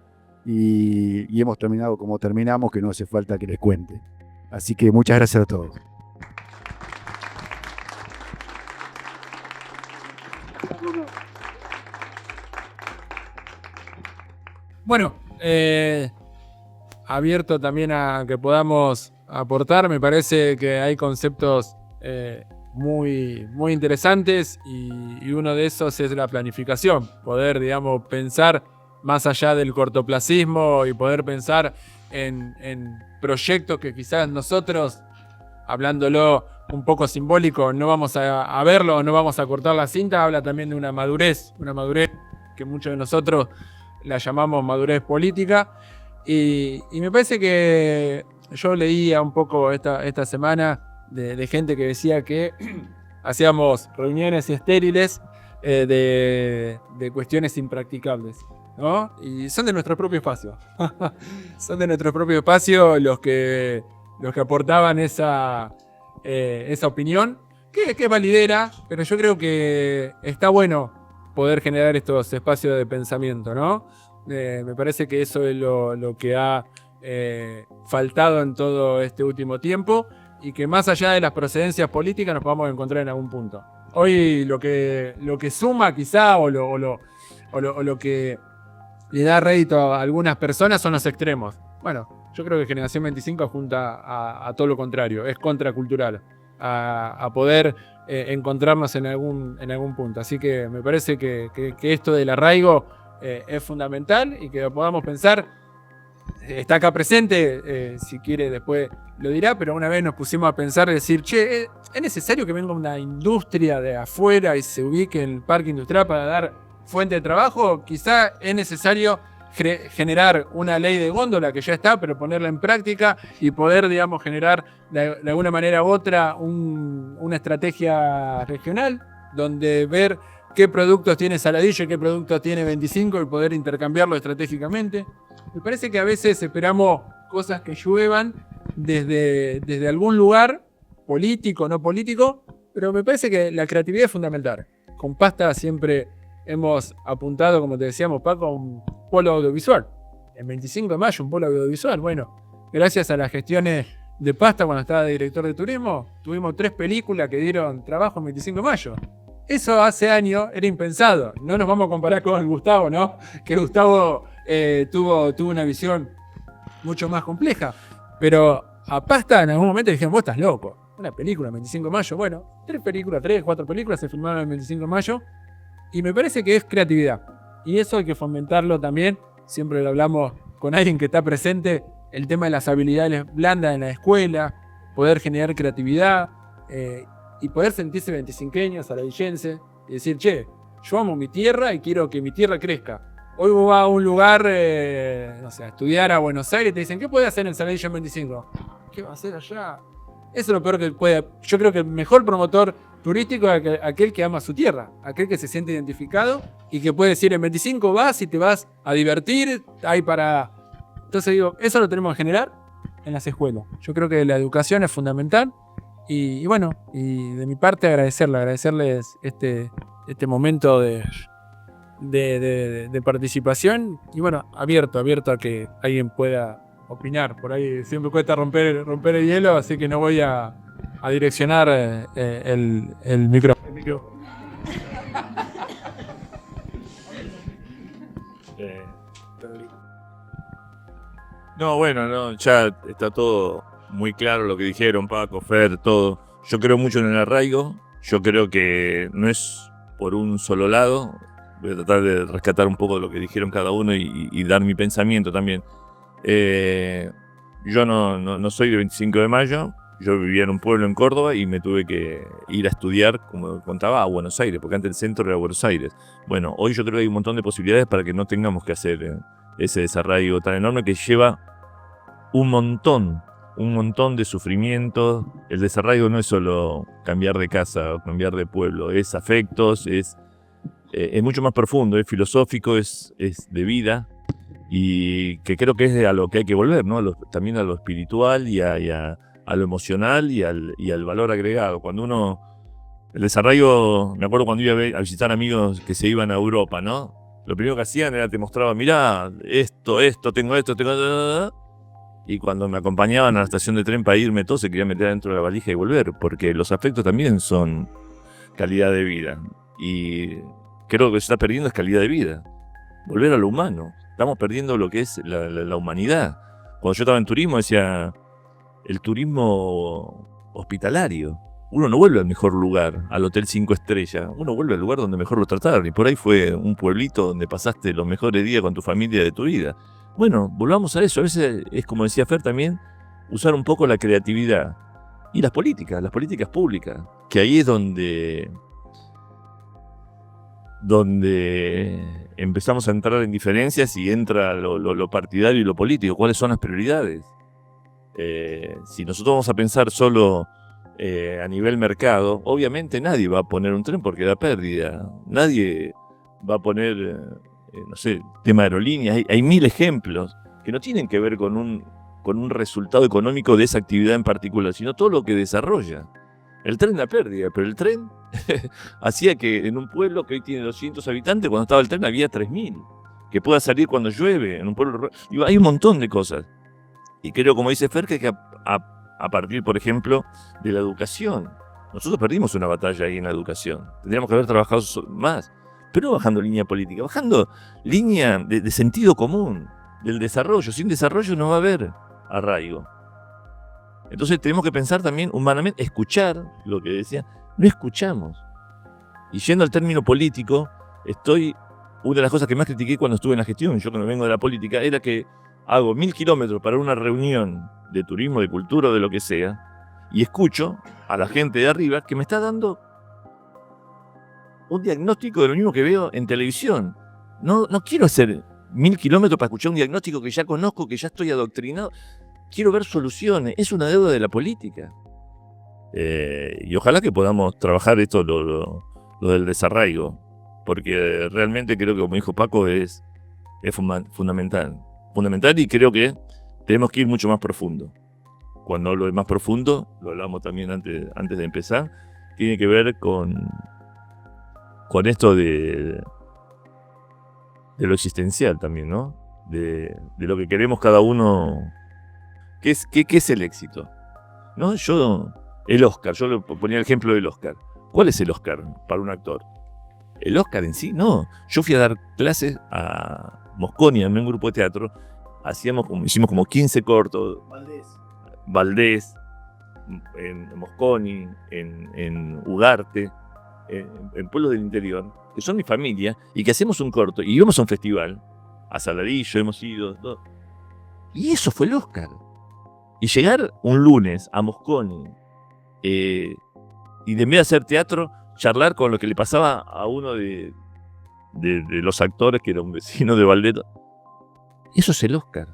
Y hemos terminado como terminamos, que no hace falta que les cuente. Así que muchas gracias a todos. Bueno, abierto también a que podamos aportar, me parece que hay conceptos muy, muy interesantes y uno de esos es la planificación, poder, digamos, pensar más allá del cortoplacismo y poder pensar en proyectos que quizás nosotros, hablándolo un poco simbólico, no vamos a verlo o no vamos a cortar la cinta. Habla también de una madurez que muchos de nosotros la llamamos madurez política. Y me parece que yo leía un poco esta semana de gente que decía que hacíamos reuniones estériles de cuestiones impracticables, ¿no? Y son de nuestro propio espacio. Son de nuestro propio espacio los que aportaban esa opinión, que es validera, pero yo creo que está bueno poder generar estos espacios de pensamiento, ¿no? Me parece que eso es lo que ha faltado en todo este último tiempo y que más allá de las procedencias políticas nos podamos encontrar en algún punto. Hoy lo que suma quizá o lo que le da rédito a algunas personas son los extremos. Bueno, yo creo que Generación 25 apunta a todo lo contrario, es contracultural, a poder encontrarnos en algún punto. Así que me parece que esto del arraigo es fundamental y que lo podamos pensar. Está acá presente, si quiere después lo dirá, pero una vez nos pusimos a pensar, decir, che, ¿es necesario que venga una industria de afuera y se ubique en el parque industrial para dar fuente de trabajo? Quizá es necesario generar una ley de góndola que ya está, pero ponerla en práctica y poder, digamos, generar de alguna manera u otra una estrategia regional donde ver qué productos tiene Saladillo y qué productos tiene 25 y poder intercambiarlo estratégicamente. Me parece que a veces esperamos cosas que lluevan desde algún lugar, político o no político, pero me parece que la creatividad es fundamental. Con Pasta siempre hemos apuntado, como te decíamos, Paco, a un polo audiovisual. El 25 de mayo, un polo audiovisual. Bueno, gracias a las gestiones de Pasta cuando estaba de director de turismo, tuvimos 3 películas que dieron trabajo el 25 de mayo. Eso hace años era impensado. No nos vamos a comparar con Gustavo, ¿no? Que Gustavo tuvo una visión mucho más compleja. Pero a Pasta en algún momento dijeron, vos estás loco. Una película, el 25 de mayo. Bueno, 4 películas se filmaron el 25 de mayo. Y me parece que es creatividad. Y eso hay que fomentarlo también. Siempre lo hablamos con alguien que está presente. El tema de las habilidades blandas en la escuela. Poder generar creatividad. Y poder sentirse 25eño, saravillense. Y decir, che, yo amo mi tierra y quiero que mi tierra crezca. Hoy vos vas a un lugar, no sé, a estudiar a Buenos Aires y te dicen, ¿qué puede hacer en el Saladillo 25? ¿Qué va a hacer allá? Eso es lo peor que puede. Yo creo que el mejor promotor turístico es aquel que ama su tierra, aquel que se siente identificado y que puede decir, en 25 vas y te vas a divertir, hay para... Entonces digo, eso lo tenemos que generar en las escuelas. Yo creo que la educación es fundamental y bueno, y de mi parte agradecerles este momento de participación y bueno, abierto a que alguien pueda opinar. Por ahí siempre cuesta romper el hielo, así que no voy a direccionar el micrófono. No, bueno, no, ya está todo muy claro lo que dijeron, Paco, Fer, todo. Yo creo mucho en el arraigo, yo creo que no es por un solo lado. Voy a tratar de rescatar un poco de lo que dijeron cada uno y dar mi pensamiento también. Yo no soy de 25 de mayo, yo vivía en un pueblo en Córdoba y me tuve que ir a estudiar, como contaba, a Buenos Aires, porque antes el centro era Buenos Aires. Bueno, hoy yo creo que hay un montón de posibilidades para que no tengamos que hacer ese desarraigo tan enorme que lleva un montón de sufrimiento. El desarraigo no es solo cambiar de casa o cambiar de pueblo, es afectos, es mucho más profundo, es filosófico, es de vida. Y que creo que es a lo que hay que volver, ¿no? También a lo espiritual y a lo emocional y al valor agregado. Cuando el desarrollo, me acuerdo cuando iba a visitar amigos que se iban a Europa, ¿no? Lo primero que hacían era te mostraban, mirá, tengo esto. Y cuando me acompañaban a la estación de tren para irme, todo se quería meter dentro de la valija y volver, porque los afectos también son calidad de vida. Y creo que se está perdiendo es calidad de vida. Volver a lo humano. Estamos perdiendo lo que es la humanidad. Cuando yo estaba en turismo decía, el turismo hospitalario. Uno no vuelve al mejor lugar, al hotel 5 estrellas. Uno vuelve al lugar donde mejor lo trataron. Y por ahí fue un pueblito donde pasaste los mejores días con tu familia de tu vida. Bueno, volvamos a eso. A veces es, como decía Fer también, usar un poco la creatividad. Y las políticas públicas. Que ahí es donde empezamos a entrar en diferencias y entra lo partidario y lo político. ¿Cuáles son las prioridades? Si nosotros vamos a pensar solo a nivel mercado, obviamente nadie va a poner un tren porque da pérdida. Nadie va a poner, no sé, tema de aerolíneas. Hay 1000 ejemplos que no tienen que ver con un resultado económico de esa actividad en particular, sino todo lo que desarrolla. El tren da pérdida, pero el tren hacía que en un pueblo que hoy tiene 200 habitantes, cuando estaba el tren había 3000. Que pueda salir cuando llueve en un pueblo. Digo, hay un montón de cosas. Y creo, como dice Fer, que a partir, por ejemplo, de la educación. Nosotros perdimos una batalla ahí en la educación. Tendríamos que haber trabajado más. Pero no bajando línea política, bajando línea de sentido común, del desarrollo. Sin desarrollo no va a haber arraigo. Entonces tenemos que pensar también humanamente, escuchar lo que decía. No escuchamos. Y yendo al término político, una de las cosas que más critiqué cuando estuve en la gestión, yo que no vengo de la política, era que hago 1000 kilómetros para una reunión de turismo, de cultura o de lo que sea, y escucho a la gente de arriba que me está dando un diagnóstico de lo mismo que veo en televisión. No quiero hacer 1000 kilómetros para escuchar un diagnóstico que ya conozco, que ya estoy adoctrinado. Quiero ver soluciones. Es una deuda de la política. Y ojalá que podamos trabajar esto, lo del desarraigo, porque realmente creo que, como dijo Paco, es fundamental. Fundamental, y creo que tenemos que ir mucho más profundo. Cuando hablo de más profundo, lo hablamos también antes de empezar, tiene que ver con esto de lo existencial también, ¿no? De lo que queremos cada uno. ¿Qué es el éxito? ¿No? El Oscar, yo le ponía el ejemplo del Oscar. ¿Cuál es el Oscar para un actor? El Oscar en sí, no. Yo fui a dar clases a Mosconi, en un grupo de teatro. Hicimos como 15 cortos. Valdés, en Mosconi, en Ugarte, en pueblos del interior, que son mi familia, y que hacemos un corto, y íbamos a un festival, a Saladillo hemos ido, todo. Y eso fue el Oscar. Y llegar un lunes a Mosconi, y en vez de hacer teatro, charlar con lo que le pasaba a uno de los actores, que era un vecino de Valdeta. Eso es el Oscar.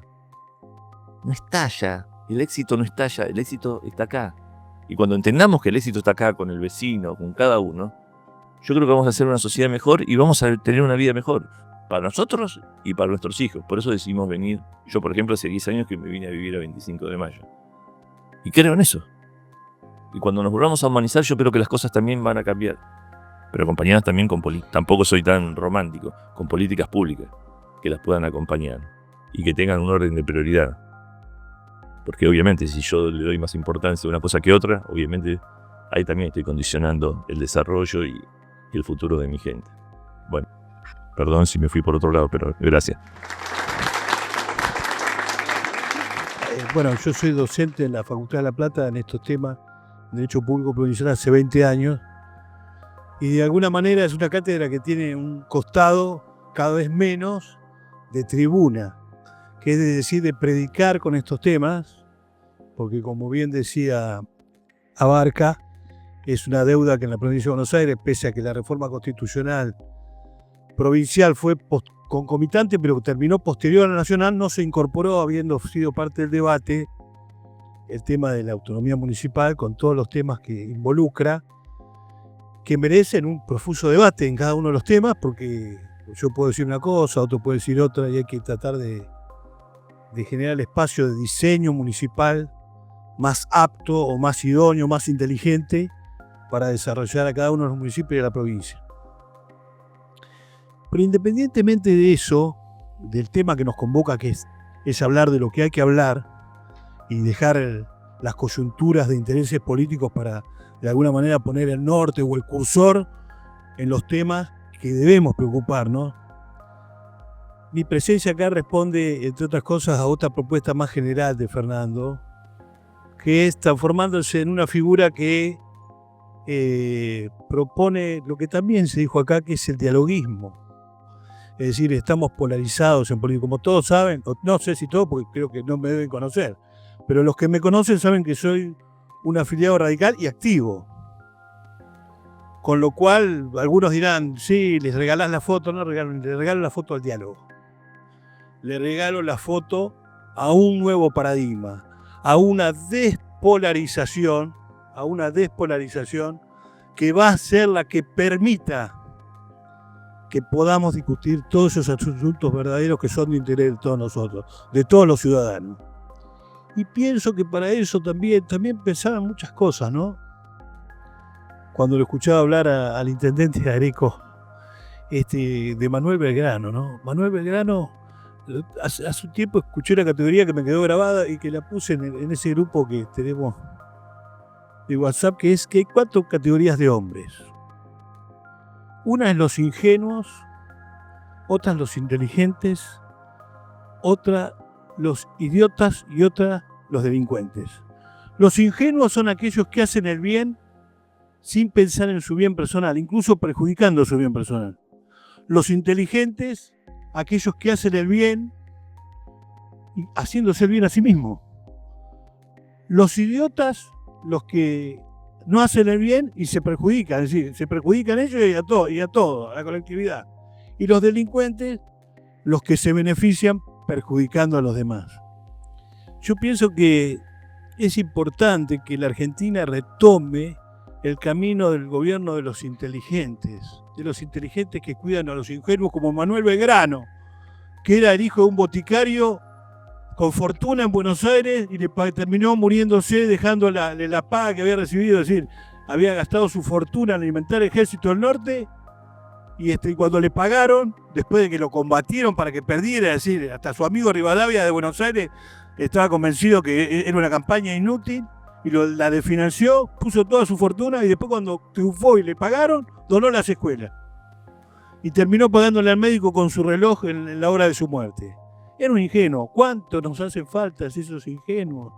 No está allá. El éxito no está allá. El éxito está acá. Y cuando entendamos que el éxito está acá, con el vecino, con cada uno, yo creo que vamos a hacer una sociedad mejor y vamos a tener una vida mejor. Para nosotros y para nuestros hijos. Por eso decidimos venir. Yo, por ejemplo, hace 10 años que me vine a vivir a 25 de mayo. Y creo en eso. Y cuando nos volvamos a humanizar, yo creo que las cosas también van a cambiar. Pero acompañadas también con políticas. Tampoco soy tan romántico. Con políticas públicas que las puedan acompañar. Y que tengan un orden de prioridad. Porque obviamente si yo le doy más importancia a una cosa que otra, obviamente ahí también estoy condicionando el desarrollo y el futuro de mi gente. Bueno, perdón si me fui por otro lado, pero gracias. Bueno, yo soy docente en la Facultad de La Plata en estos temas, Derecho Público Provincial, hace 20 años. Y de alguna manera es una cátedra que tiene un costado cada vez menos de tribuna, que es decir, de predicar con estos temas, porque como bien decía Abarca, es una deuda que en la provincia de Buenos Aires, pese a que la reforma constitucional provincial fue concomitante, pero terminó posterior a la nacional, no se incorporó, habiendo sido parte del debate, el tema de la autonomía municipal, con todos los temas que involucra, que merecen un profuso debate en cada uno de los temas, porque yo puedo decir una cosa, otro puede decir otra, y hay que tratar de generar el espacio de diseño municipal más apto o más idóneo, más inteligente para desarrollar a cada uno de los municipios y de la provincia. Pero independientemente de eso, del tema que nos convoca, que es hablar de lo que hay que hablar y dejar las coyunturas de intereses políticos para de alguna manera poner el norte o el cursor en los temas que debemos preocuparnos, mi presencia acá responde, entre otras cosas, a otra propuesta más general de Fernando, que es transformándose en una figura que propone lo que también se dijo acá, que es el dialoguismo. Es decir, estamos polarizados en política, como todos saben, no sé si todos, porque creo que no me deben conocer, pero los que me conocen saben que soy un afiliado radical y activo. Con lo cual, algunos dirán, sí, les regalás la foto, no, le regalo la foto al diálogo. Le regalo la foto a un nuevo paradigma, a una despolarización que va a ser la que permita que podamos discutir todos esos asuntos verdaderos que son de interés de todos nosotros, de todos los ciudadanos. Y pienso que para eso también pensaban muchas cosas, ¿no? Cuando lo escuchaba hablar al intendente de Areco, de Manuel Belgrano, ¿no? Manuel Belgrano, hace un tiempo escuché una categoría que me quedó grabada y que la puse en ese grupo que tenemos de WhatsApp, que es que hay 4 categorías de hombres. Una es los ingenuos, otra los inteligentes, otra los idiotas y otra los delincuentes. Los ingenuos son aquellos que hacen el bien sin pensar en su bien personal, incluso perjudicando su bien personal. Los inteligentes, aquellos que hacen el bien haciéndose el bien a sí mismo. Los idiotas, los que no hacen el bien y se perjudican, es decir, se perjudican ellos y a todo, a la colectividad. Y los delincuentes, los que se benefician perjudicando a los demás. Yo pienso que es importante que la Argentina retome el camino del gobierno de los inteligentes que cuidan a los ingenuos, como Manuel Belgrano, que era el hijo de un boticario con fortuna en Buenos Aires y terminó muriéndose dejando la paga que había recibido, es decir, había gastado su fortuna en alimentar el Ejército del Norte y cuando le pagaron, después de que lo combatieron para que perdiera, es decir, hasta su amigo Rivadavia de Buenos Aires estaba convencido que era una campaña inútil, y la desfinanció, puso toda su fortuna y después cuando triunfó y le pagaron, donó las escuelas. Y terminó pagándole al médico con su reloj en la hora de su muerte. Era un ingenuo. ¿Cuánto nos hacen falta esos ingenuos?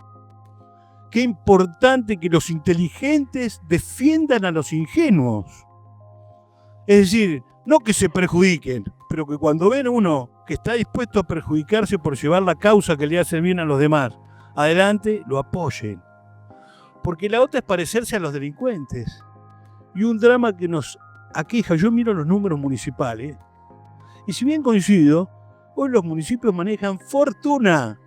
Qué importante que los inteligentes defiendan a los ingenuos. Es decir, no que se perjudiquen, pero que cuando ven uno que está dispuesto a perjudicarse por llevar la causa que le hace bien a los demás, adelante, lo apoyen. Porque la otra es parecerse a los delincuentes. Y un drama que nos aqueja, yo miro los números municipales, y si bien coincido, hoy los municipios manejan fortuna.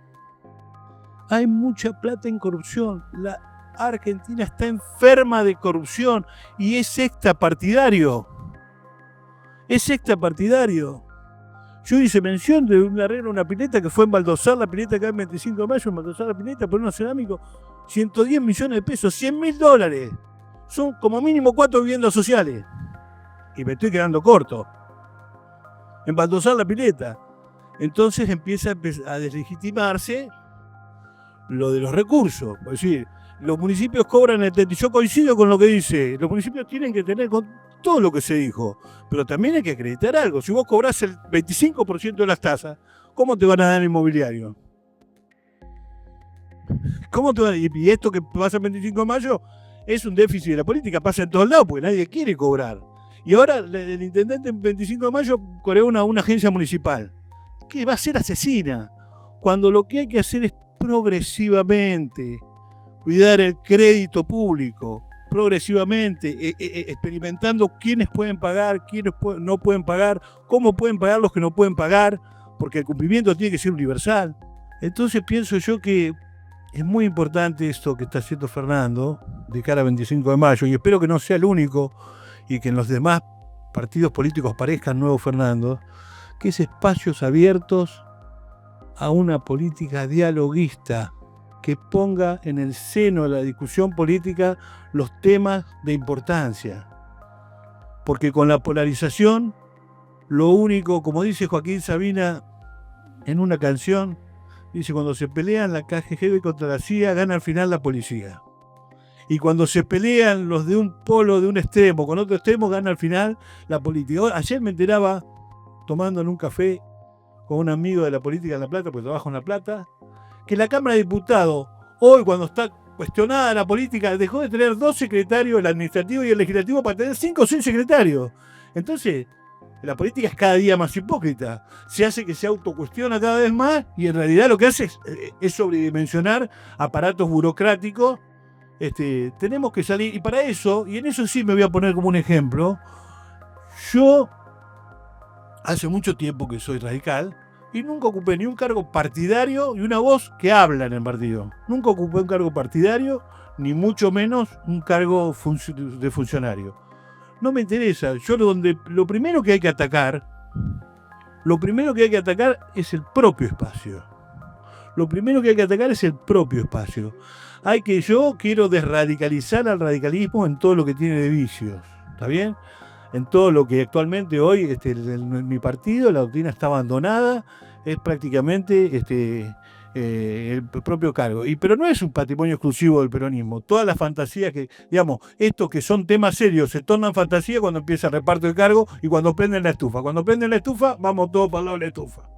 Hay mucha plata en corrupción. La Argentina está enferma de corrupción y es extrapartidario. Es extrapartidario. Yo hice mención de un arreglo, una pileta que fue en Baldosar, la pileta acá en 25 de mayo, en Baldosar la pileta, por unos cerámicos, 110 millones de pesos, $100.000. Son como mínimo 4 viviendas sociales. Y me estoy quedando corto. En Baldosar la pileta. Entonces empieza a deslegitimarse lo de los recursos. Es decir, los municipios cobran el 30%. Yo coincido con lo que dice. Los municipios tienen que tener con todo lo que se dijo. Pero también hay que acreditar algo. Si vos cobrás el 25% de las tasas, ¿cómo te van a dar el inmobiliario? ¿Cómo te van a dar? Y esto que pasa el 25 de mayo es un déficit de la política. Pasa en todos lados porque nadie quiere cobrar. Y ahora el intendente en 25 de mayo creó una agencia municipal que va a ser asesina. Cuando lo que hay que hacer es progresivamente cuidar el crédito público, progresivamente, experimentando quiénes pueden pagar, quiénes no pueden pagar, cómo pueden pagar los que no pueden pagar, porque el cumplimiento tiene que ser universal. Entonces pienso yo que es muy importante esto que está haciendo Fernando de cara a 25 de mayo, y espero que no sea el único y que en los demás partidos políticos aparezcan nuevos Fernando, que es espacios abiertos a una política dialoguista que ponga en el seno de la discusión política los temas de importancia. Porque con la polarización, lo único, como dice Joaquín Sabina en una canción, dice, cuando se pelean la KGB contra la CIA, gana al final la policía. Y cuando se pelean los de un polo, de un extremo, con otro extremo, gana al final la política. Ayer me enteraba, tomando en un café con un amigo de la política en La Plata, porque trabajo en La Plata, que la Cámara de Diputados, hoy cuando está cuestionada la política, dejó de tener 2 secretarios, el administrativo y el legislativo, para tener 5 o 6 secretarios. Entonces, la política es cada día más hipócrita. Se hace que se autocuestiona cada vez más y en realidad lo que hace es sobredimensionar aparatos burocráticos. Tenemos que salir, y para eso, y en eso sí me voy a poner como un ejemplo, yo hace mucho tiempo que soy radical y nunca ocupé ni un cargo partidario y una voz que habla en el partido. Nunca ocupé un cargo partidario, ni mucho menos un cargo de funcionario. No me interesa. Yo lo primero que hay que atacar es el propio espacio. Lo primero que hay que atacar es el propio espacio. Yo quiero desradicalizar al radicalismo en todo lo que tiene de vicios. ¿Está bien? En todo lo que actualmente hoy, en mi partido, la doctrina está abandonada, es prácticamente el propio cargo. Pero no es un patrimonio exclusivo del peronismo. Todas las fantasías que, digamos, estos que son temas serios se tornan fantasía cuando empieza el reparto de cargo y cuando prenden la estufa. Cuando prenden la estufa, vamos todos para el lado de la estufa.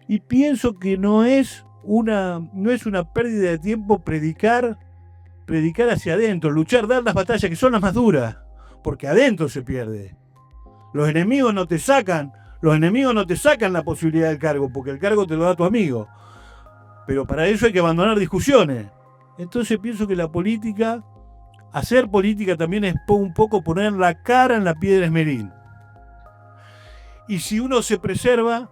Y pienso que no es una pérdida de tiempo predicar hacia adentro, luchar, dar las batallas que son las más duras. Porque adentro se pierde. Los enemigos no te sacan la posibilidad del cargo, porque el cargo te lo da tu amigo. Pero para eso hay que abandonar discusiones. Entonces pienso que la política, hacer política también es un poco poner la cara en la piedra esmerín. Y si uno se preserva,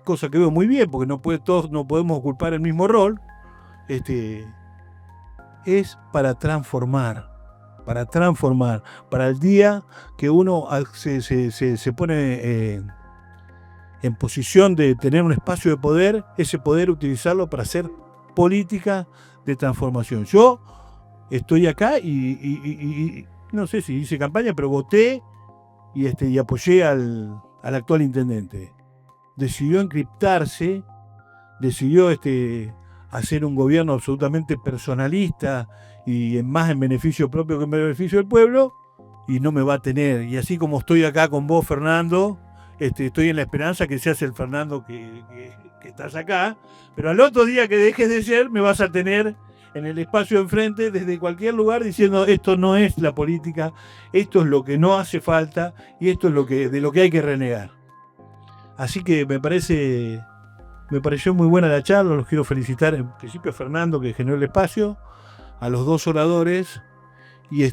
cosa que veo muy bien, porque todos no podemos ocupar el mismo rol, es para transformar, para el día que uno se pone en posición de tener un espacio de poder, ese poder utilizarlo para hacer política de transformación. Yo estoy acá y no sé si hice campaña, pero voté y apoyé al actual intendente. Decidió encriptarse, decidió hacer un gobierno absolutamente personalista y más en beneficio propio que en beneficio del pueblo, y no me va a tener. Y así como estoy acá con vos, Fernando, estoy en la esperanza que seas el Fernando que estás acá, pero al otro día que dejes de ser, me vas a tener en el espacio enfrente, desde cualquier lugar, diciendo esto no es la política, esto es lo que no hace falta y esto es de lo que hay que renegar. Así que me pareció muy buena la charla, los quiero felicitar en principio a Fernando que generó el espacio, a los dos oradores y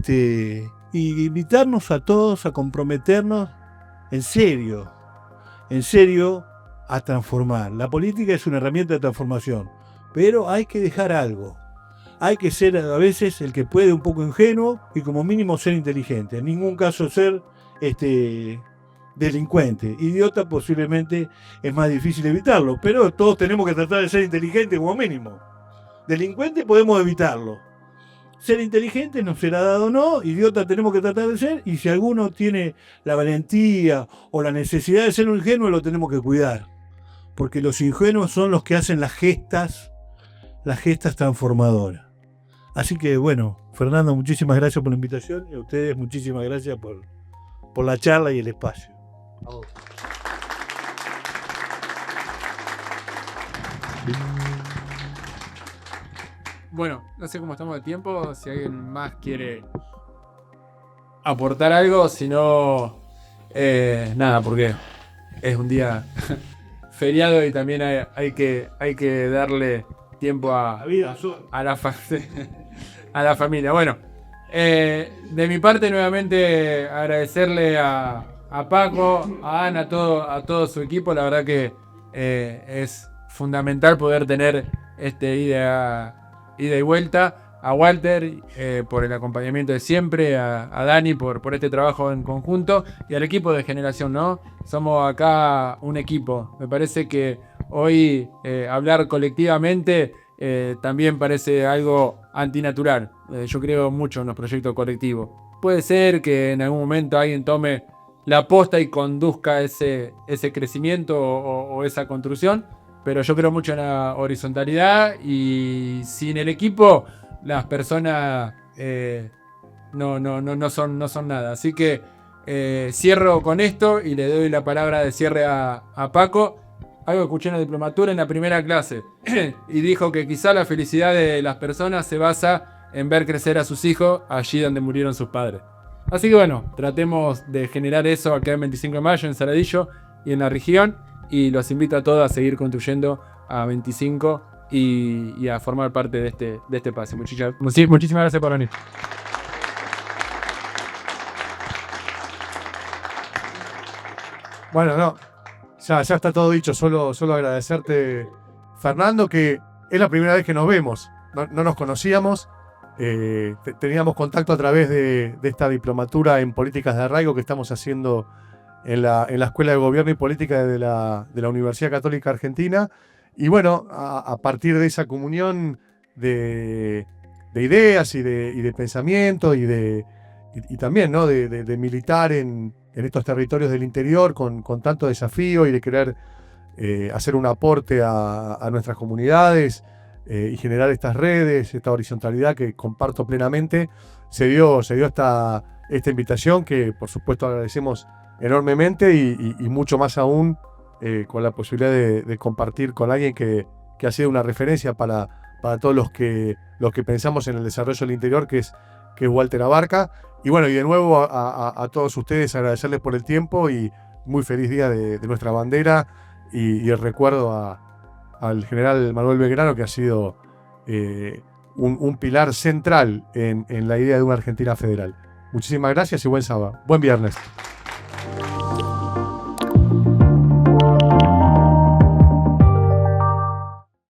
invitarnos a todos a comprometernos en serio a transformar. La política es una herramienta de transformación, pero hay que dejar algo. Hay que ser a veces el que puede un poco ingenuo y como mínimo ser inteligente. En ningún caso ser delincuente. Idiota posiblemente es más difícil evitarlo, pero todos tenemos que tratar de ser inteligentes como mínimo. Delincuente podemos evitarlo. Ser inteligente nos será dado o no, idiota tenemos que tratar de ser, y si alguno tiene la valentía o la necesidad de ser un ingenuo, lo tenemos que cuidar. Porque los ingenuos son los que hacen las gestas transformadoras. Así que bueno, Fernando, muchísimas gracias por la invitación y a ustedes muchísimas gracias por la charla y el espacio. Bueno, no sé cómo estamos de tiempo, si alguien más quiere aportar algo, si no, nada, porque es un día feriado y también hay que darle tiempo a la familia. Bueno, de mi parte nuevamente agradecerle a Paco, a Ana, a todo su equipo. La verdad que es fundamental poder tener ida y vuelta. A Walter por el acompañamiento de siempre, a Dani por este trabajo en conjunto y al equipo de Generación, ¿no? Somos acá un equipo. Me parece que hoy hablar colectivamente también parece algo antinatural. Yo creo mucho en los proyectos colectivos. Puede ser que en algún momento alguien tome la posta y conduzca ese crecimiento o esa construcción, pero yo creo mucho en la horizontalidad y sin el equipo las personas no son nada. Así que cierro con esto y le doy la palabra de cierre a Paco. Algo que escuché en la diplomatura en la primera clase y dijo que quizá la felicidad de las personas se basa en ver crecer a sus hijos allí donde murieron sus padres. Así que bueno, tratemos de generar eso acá en 25 de mayo, en Saladillo y en la región, y los invito a todos a seguir construyendo a 25 y a formar parte de este espacio. Muchísimas gracias por venir. Bueno, no, ya está todo dicho. Solo agradecerte, Fernando, que es la primera vez que nos vemos. No nos conocíamos. Teníamos contacto a través de esta diplomatura en políticas de arraigo que estamos haciendo en la Escuela de Gobierno y Política de la Universidad Católica Argentina. Y bueno, a partir de esa comunión de ideas y de pensamiento y también, ¿no?, de militar en estos territorios del interior con tanto desafío y de querer hacer un aporte a nuestras comunidades y generar estas redes, esta horizontalidad que comparto plenamente, se dio esta invitación que por supuesto agradecemos enormemente y mucho más aún con la posibilidad de compartir con alguien que ha sido una referencia para todos los que pensamos en el desarrollo del interior, que es Walter Abarca. Y bueno, y de nuevo a todos ustedes agradecerles por el tiempo y muy feliz día de nuestra bandera y el recuerdo al general Manuel Belgrano, que ha sido un pilar central en la idea de una Argentina federal. Muchísimas gracias y buen sábado. Buen viernes.